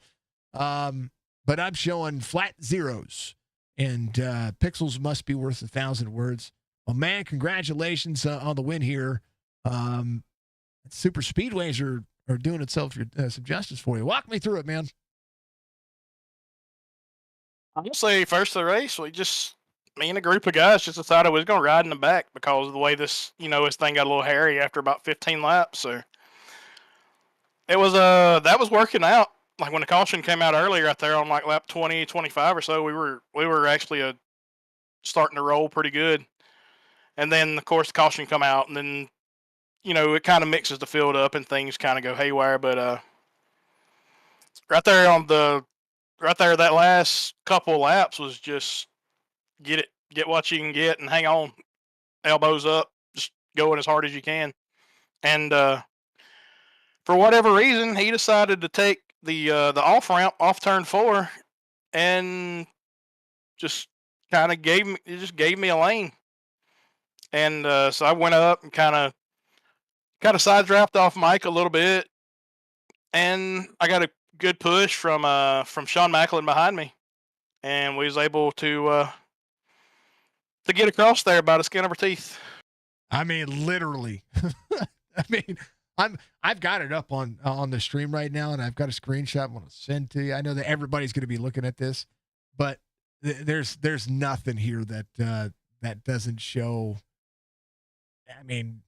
but I'm showing flat zeros, and pixels must be worth 1,000 words. Well, man, congratulations on the win here. Super Speedways are doing itself some justice for you. Walk me through it, man. I'll say first of the race, me and a group of guys just decided we was going to ride in the back because of the way this thing got a little hairy after about 15 laps. So it was, that was working out. Like when the caution came out earlier out there on like lap 20, 25 or so, we were actually starting to roll pretty good. And then of course the caution come out, and then, it kind of mixes the field up and things kind of go haywire. But, right there, that last couple of laps was just get what you can get and hang on, elbows up, just going as hard as you can. And for whatever reason, he decided to take the off ramp off turn 4, and just kind of gave me a lane. And so I went up and kind of side draft off Mike a little bit, and I got a good push from Sean Macklin behind me, and we was able to get across there by the skin of our teeth. I mean, literally. I mean, I've got it up on the stream right now, and I've got a screenshot I want to send to you. I know that everybody's going to be looking at this, but there's nothing here that doesn't show. I mean,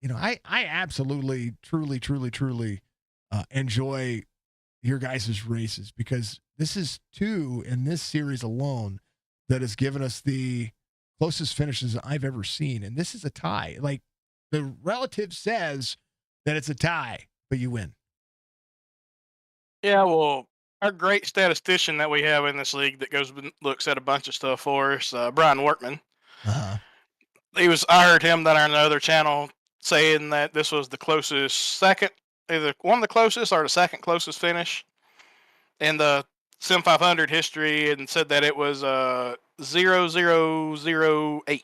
I absolutely, truly enjoy your guys' races, because this is 2 in this series alone that has given us the closest finishes I've ever seen. And this is a tie. Like, the relative says that it's a tie, but you win. Yeah, well, our great statistician that we have in this league that goes and looks at a bunch of stuff for us, Brian Workman. Uh-huh. I heard him that on another channel saying that this was the closest either one of the closest or the second closest finish in the Sim 500 history, and said that it was 0.0008.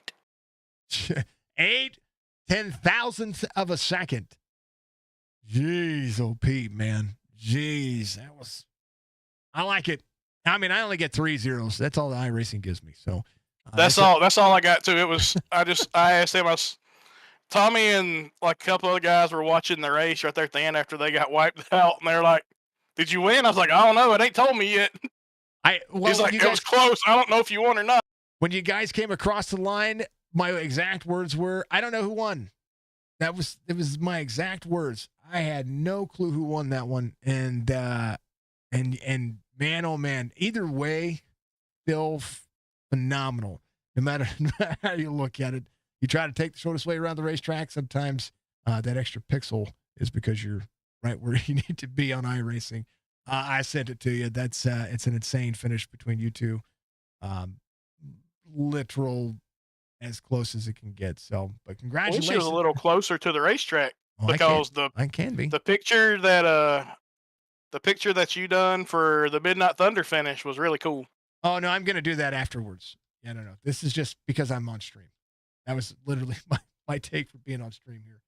8 10,000th of a second. Jeez, oh Pete, man. Jeez, I like it. I mean, I only get 3 zeros. That's all the iRacing gives me. So that's all I got too. It was I asked him, Tommy and like a couple other guys were watching the race right there at the end after they got wiped out, and they're like, "Did you win?" I was like, "I don't know. It ain't told me yet." He's like, "It was close. I don't know if you won or not." When you guys came across the line, my exact words were, "I don't know who won." It was my exact words. I had no clue who won that one, and man, oh man, either way, still phenomenal. No matter how you look at it, you try to take the shortest way around the racetrack. Sometimes that extra pixel is because you're right where you need to be on iRacing. I sent it to you. That's it's an insane finish between you two. Literal as close as it can get. So, but congratulations. I wish it was a little closer to the racetrack, because I can be. The picture that you done for the Midnight Thunder finish was really cool. Oh no, I'm gonna do that afterwards. Yeah, no. This is just because I'm on stream. That was literally my take for being on stream here.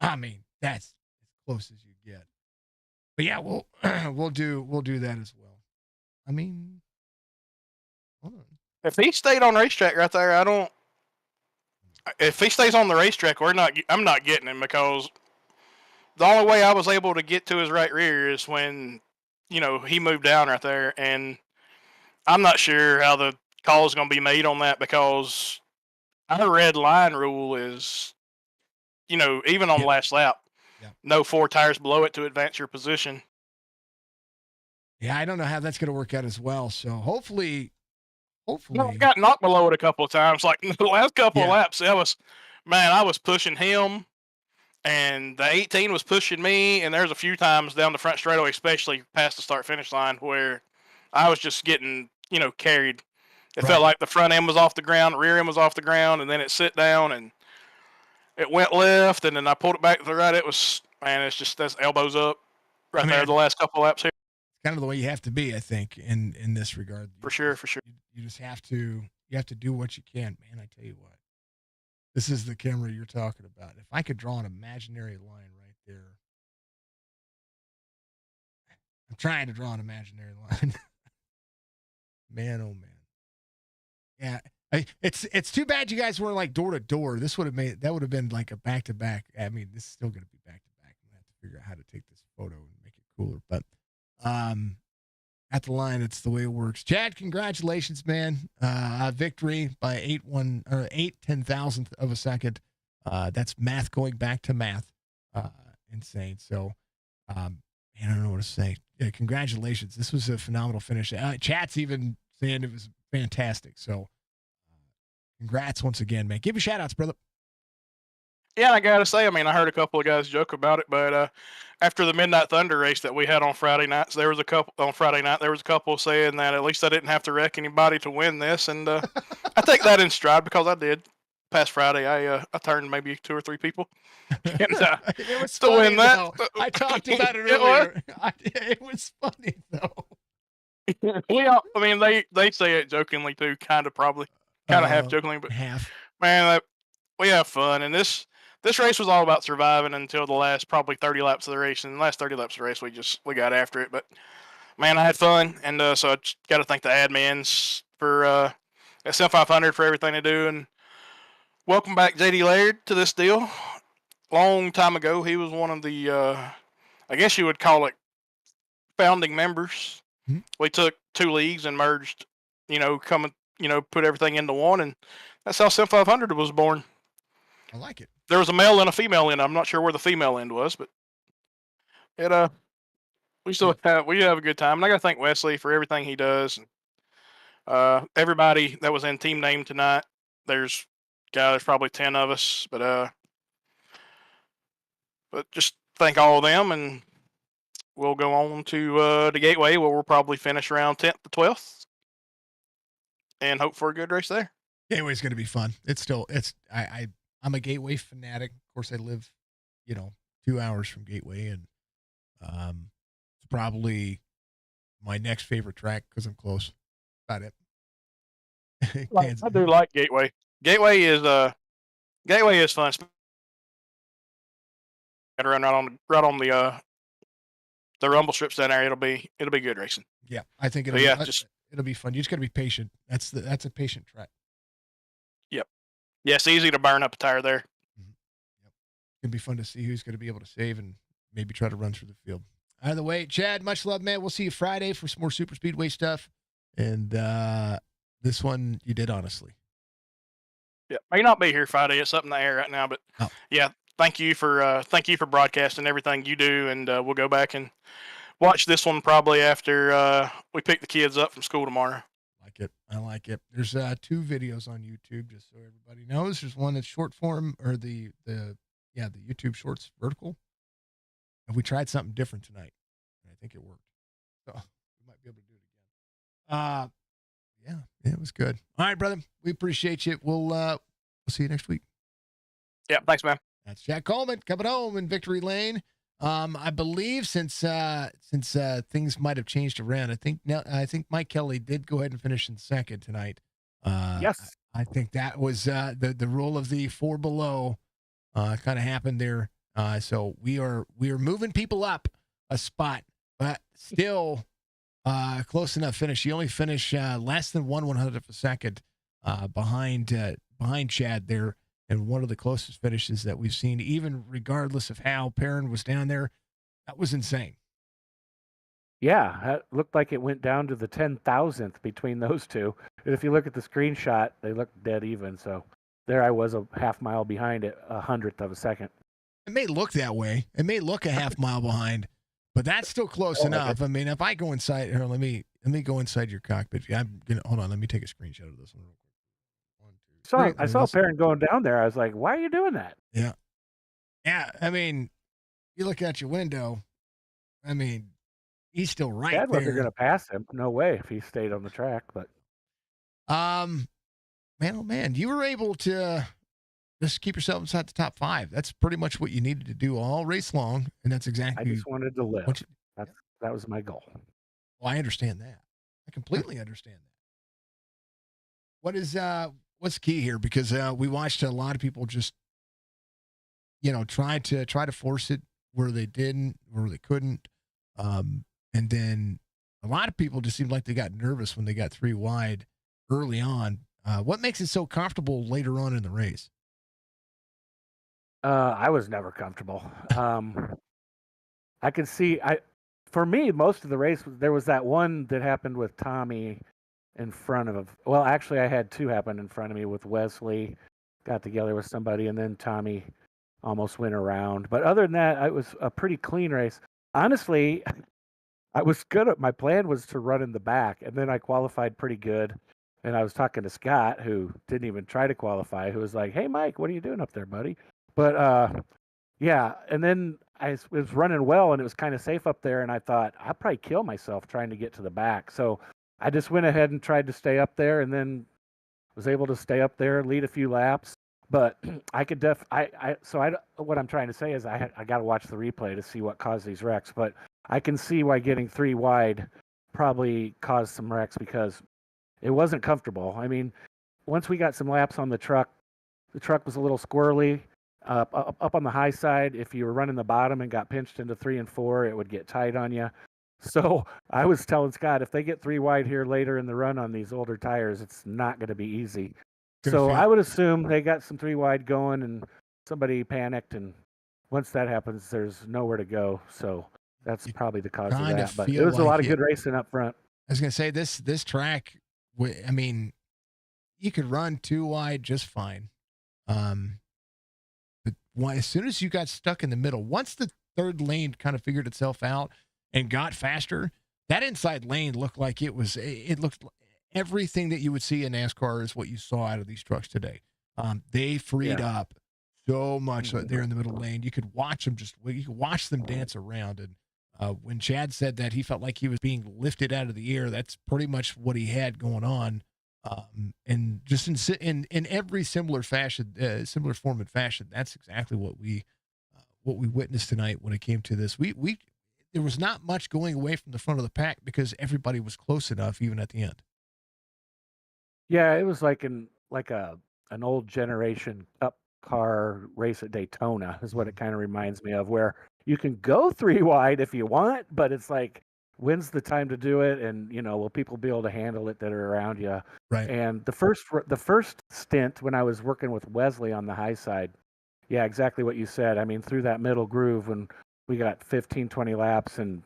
I mean, that's as close as you get. But yeah, we'll do that as well. I mean, hold on. If he stayed on racetrack right there, if he stays on the racetrack, I'm not getting him, because the only way I was able to get to his right rear is when, he moved down right there, and I'm not sure how the call is going to be made on that, because our red line rule is, even on the last lap, no 4 tires below it to advance your position. Yeah, I don't know how that's going to work out as well. So hopefully. I got knocked below it a couple of times. Like the last couple of laps, man, I was pushing him, and the 18 was pushing me, and there's a few times down the front straightaway, especially past the start-finish line, where I was just getting, carried. It Right. felt like the front end was off the ground, the rear end was off the ground, and then it sit down, and it went left, and then I pulled it back to the right. It was, man, that's elbows up right there the last couple of laps here. Kind of the way you have to be, I think, in this regard. For sure. You just have to do what you can, man. I tell you what. This is the camera you're talking about. If I could draw an imaginary line right there. I'm trying to draw an imaginary line. Man, oh man. Yeah. It's too bad you guys weren't like door to door. That would have been like a back to back. I mean, this is still gonna be back to back. I'm gonna have to figure out how to take this photo and make it cooler. But at the line, it's the way it works. Chad, congratulations, man. Victory by 8/10,000th of a second. That's math going back to math. Insane. So, man, I don't know what to say. Yeah, congratulations. This was a phenomenal finish. Chat's even saying it was fantastic. So, congrats once again, man. Give your shout outs, brother. Yeah, I gotta say, I mean, I heard a couple of guys joke about it, but after the Midnight Thunder race that we had on Friday nights, there was a couple saying that at least I didn't have to wreck anybody to win this, and I take that in stride because I did. Past Friday, I turned maybe 2 or 3 people, and it was to funny, win that. Though. I talked about it earlier. It was funny though. I mean, they say it jokingly too, kind of half jokingly, but man, we have fun, and this race was all about surviving until the last probably 30 laps of the race. And the last 30 laps of the race, we got after it. But man, I had fun, and so I just got to thank the admins for SM500 for everything they do, and welcome back JD Laird to this deal. Long time ago, he was one of the I guess you would call it founding members. Mm-hmm. We took 2 leagues and merged, put everything into one, and that's how SM500 was born. I like it. There was a male and a female end. I'm not sure where the female end was, but we have a good time. And I got to thank Wesley for everything he does. And, everybody that was in team name tonight. There's probably 10 of us, but just thank all of them, and we'll go on to the Gateway, where we'll probably finish around 10th to 12th, and hope for a good race there. Gateway's going to be fun. I'm a Gateway fanatic. Of course, I live, 2 hours from Gateway, and it's probably my next favorite track because I'm close. About it. I do like Gateway. Gateway is fun. Run right on the rumble strips down there. It'll be good racing. Yeah, I think it'll be fun. You just got to be patient. That's a patient track. Yep. Yeah, it's easy to burn up a tire there. Mm-hmm. Yep. It'll be fun to see who's going to be able to save and maybe try to run through the field. Either way, Chad, much love, man. We'll see you Friday for some more super speedway stuff. And this one you did honestly. Yeah, may not be here Friday. It's up in the air right now, but yeah, thank you for broadcasting everything you do, and we'll go back and watch this one probably after we pick the kids up from school tomorrow. I like it. There's 2 videos on YouTube, just so everybody knows. There's one that's short form, or the YouTube Shorts vertical. And we tried something different tonight, and I think it worked. So we might be able to do it again. Yeah, it was good. All right, brother. We appreciate you. We'll see you next week. Yeah, thanks, man. That's Jack Coleman coming home in Victory Lane. I believe since things might have changed around, I think Mike Kelly did go ahead and finish in second tonight. Yes, I think that was the rule of the 4 below kind of happened there. So we are moving people up a spot, but still close enough finish. He only finished less than 1/100th of a second behind Chad there. And one of the closest finishes that we've seen, even regardless of how Perrin was down there. That was insane. yeah, it looked like it went down to the 10,000th between those two. And if you look at the screenshot, they look dead even. So there I was a half mile behind it, 100th of a second. It may look that way. It may look a half mile behind, but that's still close enough. I mean, if I go inside here, let me go inside your cockpit. I'm gonna hold on. Let me take a screenshot of this one real quick. 1, I saw Perrin going down there. I was like, why are you doing that? Yeah. Yeah. I mean, you look out your window. I mean, he's still right Chad wasn't going there. to pass him. No way if he stayed on the track. But man, oh man, you were able to just keep yourself inside the top 5. That's pretty much what you needed to do all race long, and that's exactly. I just wanted to live. what you, That was my goal. well, I understand that. I completely understand that. What's key here? Because we watched a lot of people just, try to force it where they didn't, where they couldn't, and then a lot of people just seemed like they got nervous when they got 3 wide early on. What makes it so comfortable later on in the race? I was never comfortable. I could see. For me, most of the race there was that one that happened with Tommy in front of. Well, actually, I had 2 happen in front of me with Wesley. Got together with somebody, and then Tommy almost went around. But other than that, it was a pretty clean race. Honestly, I was good at my plan was to run in the back, and then I qualified pretty good. And I was talking to Scott, who didn't even try to qualify, who was like, "Hey, Mike, what are you doing up there, buddy?" But yeah, and then was running well, and it was kind of safe up there, and I thought I'll probably kill myself trying to get to the back. So I just went ahead and tried to stay up there, and then was able to stay up there, lead a few laps. But I could what I'm trying to say is I got to watch the replay to see what caused these wrecks. But I can see why getting 3 wide probably caused some wrecks because it wasn't comfortable. I mean, once we got some laps on the truck was a little squirrely. Up on the high side, if you were running the bottom and got pinched into 3 and 4, it would get tight on you. So I was telling Scott, if they get 3 wide here later in the run on these older tires, it's not going to be easy. So I would assume they got some 3 wide going and somebody panicked, and once that happens, there's nowhere to go. So that's probably the cause of that. But it was a lot of good racing up front. I was going to say this track. I mean, you could run 2 wide just fine. But as soon as you got stuck in the middle, once the third lane kind of figured itself out and got faster, that inside lane looked like it looked everything that you would see in NASCAR is what you saw out of these trucks today. They freed up so much there in the middle lane. You could watch them dance around. And when Chad said that he felt like he was being lifted out of the air, that's pretty much what he had going on. And just in every similar form and fashion, that's exactly what we witnessed tonight when it came to this. There was not much going away from the front of the pack because everybody was close enough, even at the end. Yeah, it was like an old generation cup car race at Daytona is what it kind of reminds me of, where you can go 3 wide if you want, but it's like, when's the time to do it? And will people be able to handle it that are around you? Right. And the first stint when I was working with Wesley on the high side, yeah, exactly what you said. I mean, through that middle groove when we got 15, 20 laps, and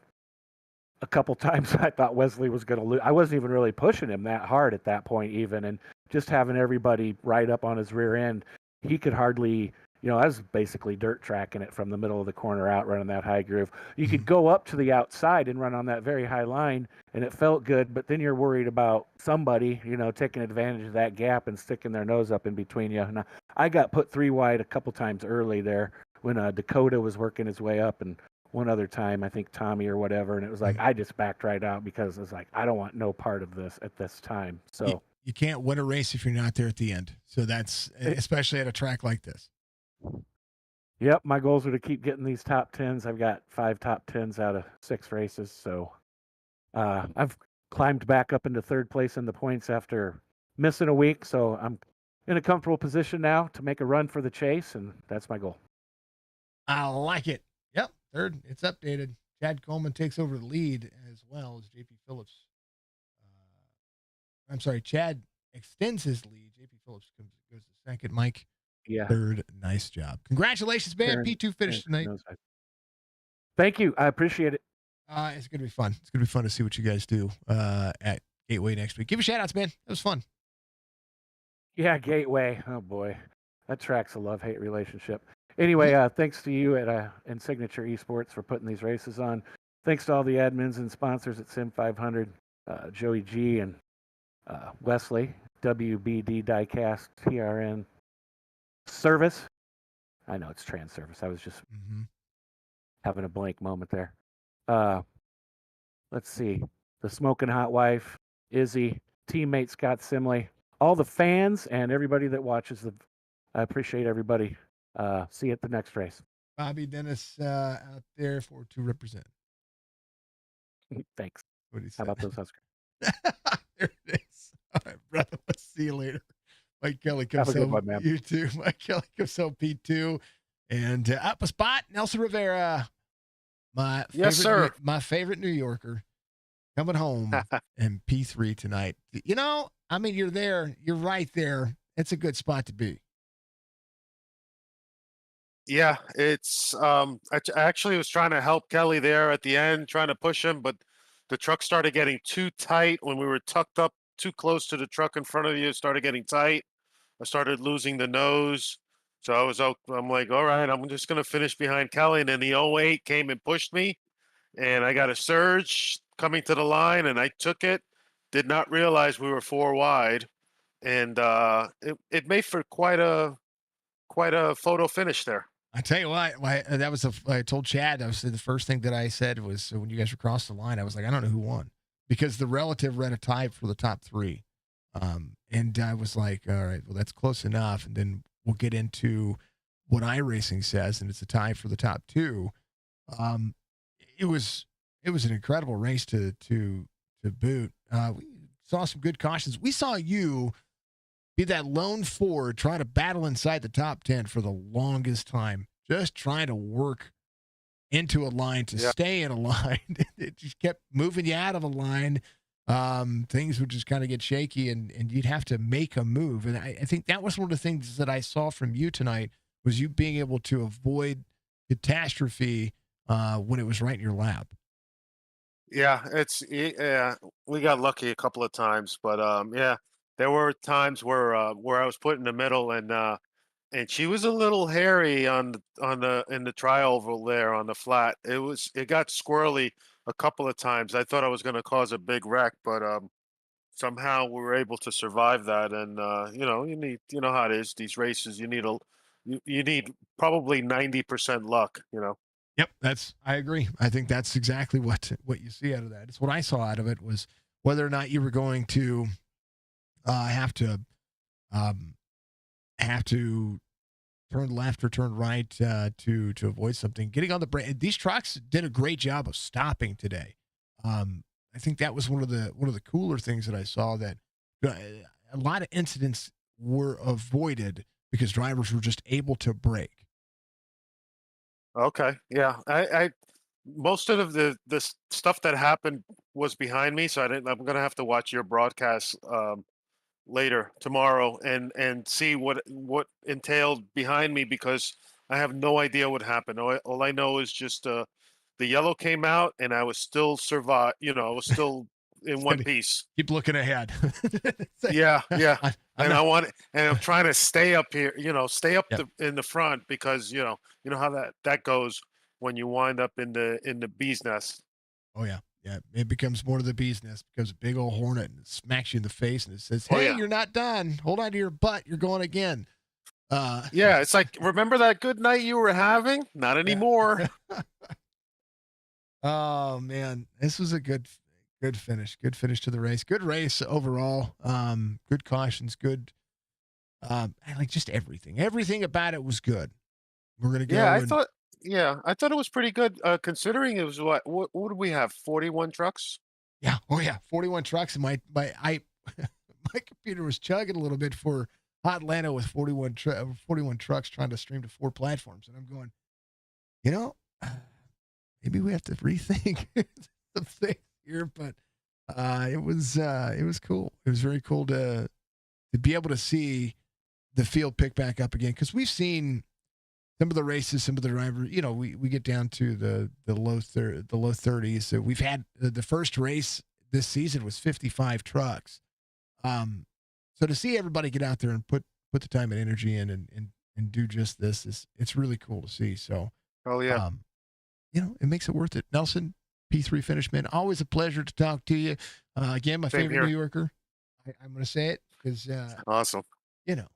a couple times I thought Wesley was going to lose. I wasn't even really pushing him that hard at that point even, and just having everybody right up on his rear end, he could hardly. I was basically dirt tracking it from the middle of the corner out, running that high groove. You could go up to the outside and run on that very high line, and it felt good, but then you're worried about somebody, taking advantage of that gap and sticking their nose up in between you. And I got put 3 wide a couple times early there when Dakota was working his way up, and one other time, I think Tommy or whatever, and it was like, I just backed right out because it was like, I don't want no part of this at this time. So you can't win a race if you're not there at the end. So that's especially at a track like this. Yep, my goals are to keep getting these top 10s. I've got 5 top 10s out of 6 races, so I've climbed back up into 3rd place in the points after missing a week, so I'm in a comfortable position now to make a run for the chase, and that's my goal. I like it. Yep, 3rd. It's updated. Chad Coleman takes over the lead as well as JP Phillips. Chad extends his lead. JP Phillips goes to 2nd. Mike. Yeah. 3rd. Nice job. Congratulations, man. P2 finished tonight. Thank you. I appreciate it. It's going to be fun. It's going to be fun to see what you guys do at Gateway next week. Give a shout outs, man. It was fun. Yeah, Gateway. Oh, boy. That track's a love-hate relationship. Anyway, thanks to you and Signature eSports for putting these races on. Thanks to all the admins and sponsors at Sim 500, Joey G and Wesley WBD Diecast TRN service. I know it's trans service. I was just having a blank moment there. Let's see. The Smoking Hot Wife, Izzy, teammate Scott Simley, all the fans, and everybody that watches. I appreciate everybody. See you at the next race. Bobby Dennis out there to represent. Thanks. What do you say? How about those Huskers? There it is. All right, brother. We'll see you later. Mike Kelly comes Have a good home. one, man. You too. Mike Kelly comes home P2. And up a spot, Nelson Rivera. Yes, sir. My favorite New Yorker coming home in P3 tonight. You know, I mean, you're there. You're right there. It's a good spot to be. Yeah, it's I actually was trying to help Kelly there at the end, trying to push him, but the truck started getting too tight when we were tucked up too close to the truck in front of you. It started getting tight. I started losing the nose. So I'm like, all right, I'm just gonna finish behind Kelly. And then the 08 came and pushed me, and I got a surge coming to the line, and I took it. Did not realize we were 4 wide, and it made for quite a photo finish there. I tell you what, that was I told Chad, the first thing that I said was when you guys were across the line, I was like, I don't know who won because the relative ran a tie for the top 3. And I was like, all right, well, that's close enough. And then we'll get into what iRacing says, and it's a tie for the top 2. It was an incredible race to boot. We saw some good cautions. We saw you be that lone Ford trying to battle inside the top 10 for the longest time, just trying to work into a line to stay in a line. It just kept moving you out of a line. Things would just kind of get shaky, and you'd have to make a move. And I think that was one of the things that I saw from you tonight was you being able to avoid catastrophe when it was right in your lap. Yeah, we got lucky a couple of times, but yeah, there were times where I was put in the middle, and she was a little hairy in the tri-oval there on the flat. It got squirrely a couple of times. I thought I was going to cause a big wreck, but somehow we were able to survive that. And you know how it is. These races, you need probably 90% luck. Yep, I agree. I think that's exactly what you see out of that. It's what I saw out of it was whether or not you were going to have to turn left or turn right to avoid something. Getting on the brake. These trucks did a great job of stopping today. I think that was one of the cooler things that I saw, that a lot of incidents were avoided because drivers were just able to brake. Okay, yeah. I most of the stuff that happened was behind me, so I'm gonna have to watch your broadcast later tomorrow and see what entailed behind me, because I have no idea what happened. All I know is just the yellow came out and I was still survive. I was still in one piece. Keep looking ahead. Yeah. And I'm trying to stay up here. Stay up in the front, because you know how that goes when you wind up in the bee's nest. Oh yeah. Yeah, it becomes more of the bee's nest, becomes a big old hornet and it smacks you in the face and it says, hey, You're not done. Hold on to your butt. You're going again. Yeah, it's like, remember that good night you were having? Not anymore. Oh, man. This was a good finish. Good finish to the race. Good race overall. Good cautions. Good. Like just everything. Everything about it was good. We're going to go. Yeah, I thought it was pretty good, considering it was what do we have? 41 trucks? Yeah. Oh yeah. 41 trucks. And my computer was chugging a little bit for Hot Atlanta with 41 trucks trying to stream to 4 platforms. And I'm going, maybe we have to rethink some things here, but it was cool. It was very cool to be able to see the field pick back up again. Cause we've seen some of the races, some of the drivers, we get down to the low 30s. So we've had the first race this season was 55 trucks. So to see everybody get out there and put the time and energy in and do just this it's really cool to see. So, oh yeah, it makes it worth it. Nelson, P3 finish, man. Always a pleasure to talk to you. Again, my favorite New Yorker. I'm going to say it because Awesome. you know,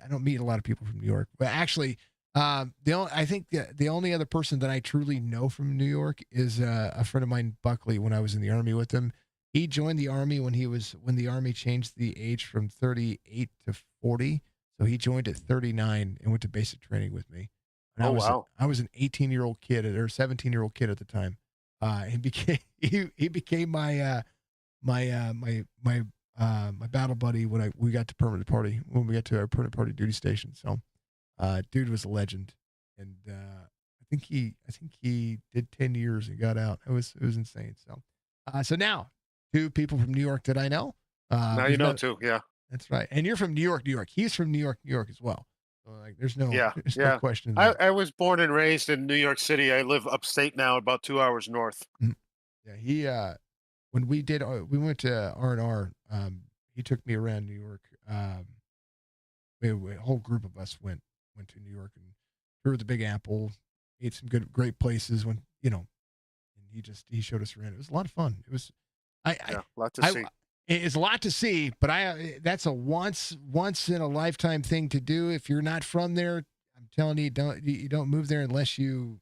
I don't meet a lot of people from New York, but actually, I think the only other person that I truly know from New York is a friend of mine, Buckley. When I was in the Army with him, he joined the Army when the Army changed the age from 38 to 40. So he joined at 39 and went to basic training with me. And Oh, wow. I was an 18-year-old kid or 17-year-old kid at the time. He became he became my my battle buddy when we got to our permanent party duty station. So, dude was a legend, and I think he did 10 years and got out. It was insane. So now 2 people from New York that I know. Now you know too. Yeah. That's right. And you're from New York, New York. He's from New York, New York as well. So like, there's no Yeah. no question. There. I was born and raised in New York City. I live upstate now, about 2 hours north. Yeah, he when we went to R&R, he took me around New York. A whole group of us went to New York and toured the Big Apple, ate some great places. When and he showed us around. It was a lot of fun. It was, a lot to see. It's a lot to see, but that's a once in a lifetime thing to do. If you're not from there, I'm telling you, you don't move there unless you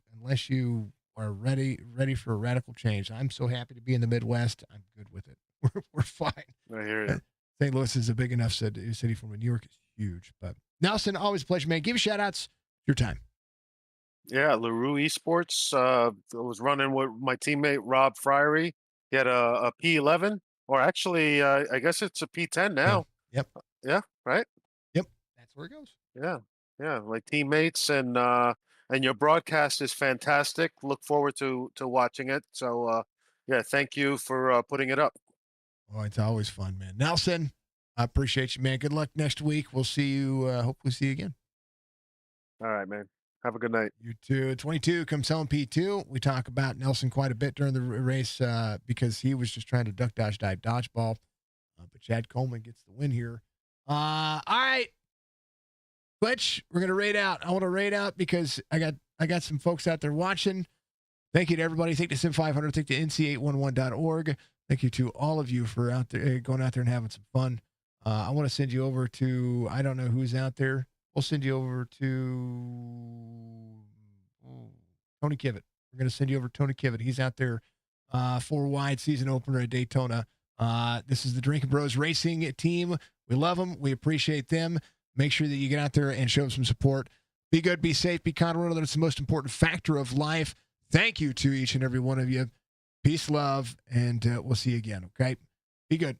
are ready for a radical change. I'm so happy to be in the Midwest. I'm good with it. We're fine. I hear you. St. Louis is a big enough city for me. New York is huge. But Nelson, always a pleasure, man. Give shout outs. Your time. Yeah, LaRue eSports. I was running with my teammate Rob Friery. He had a P11, or actually, I guess it's a P10 now. Yep. Yeah, right? Yep. That's where it goes. Yeah. My teammates and your broadcast is fantastic. Look forward to watching it. So yeah, thank you for putting it up. Oh, it's always fun, man. Nelson, I appreciate you, man. Good luck next week. We'll see you. Hopefully, see you again. All right, man. Have a good night. You too. 22 comes home P2. We talk about Nelson quite a bit during the race because he was just trying to duck, dodge, dive, dodgeball. But Chad Coleman gets the win here. All right. Twitch, we're going to raid out. I want to raid out because I got some folks out there watching. Thank you to everybody. Thank you to Sim500. Thank you to NC811.org. Thank you to all of you for going out there and having some fun. I want to send you over to, I don't know who's out there. We'll send you over to Tony Kivitt. We're going to send you over to Tony Kivitt. He's out there 4-wide season opener at Daytona. This is the Drinking Bros Racing team. We love them. We appreciate them. Make sure that you get out there and show them some support. Be good, be safe, be kind. Remember that it's the most important factor of life. Thank you to each and every one of you. Peace, love, and we'll see you again, okay? Be good.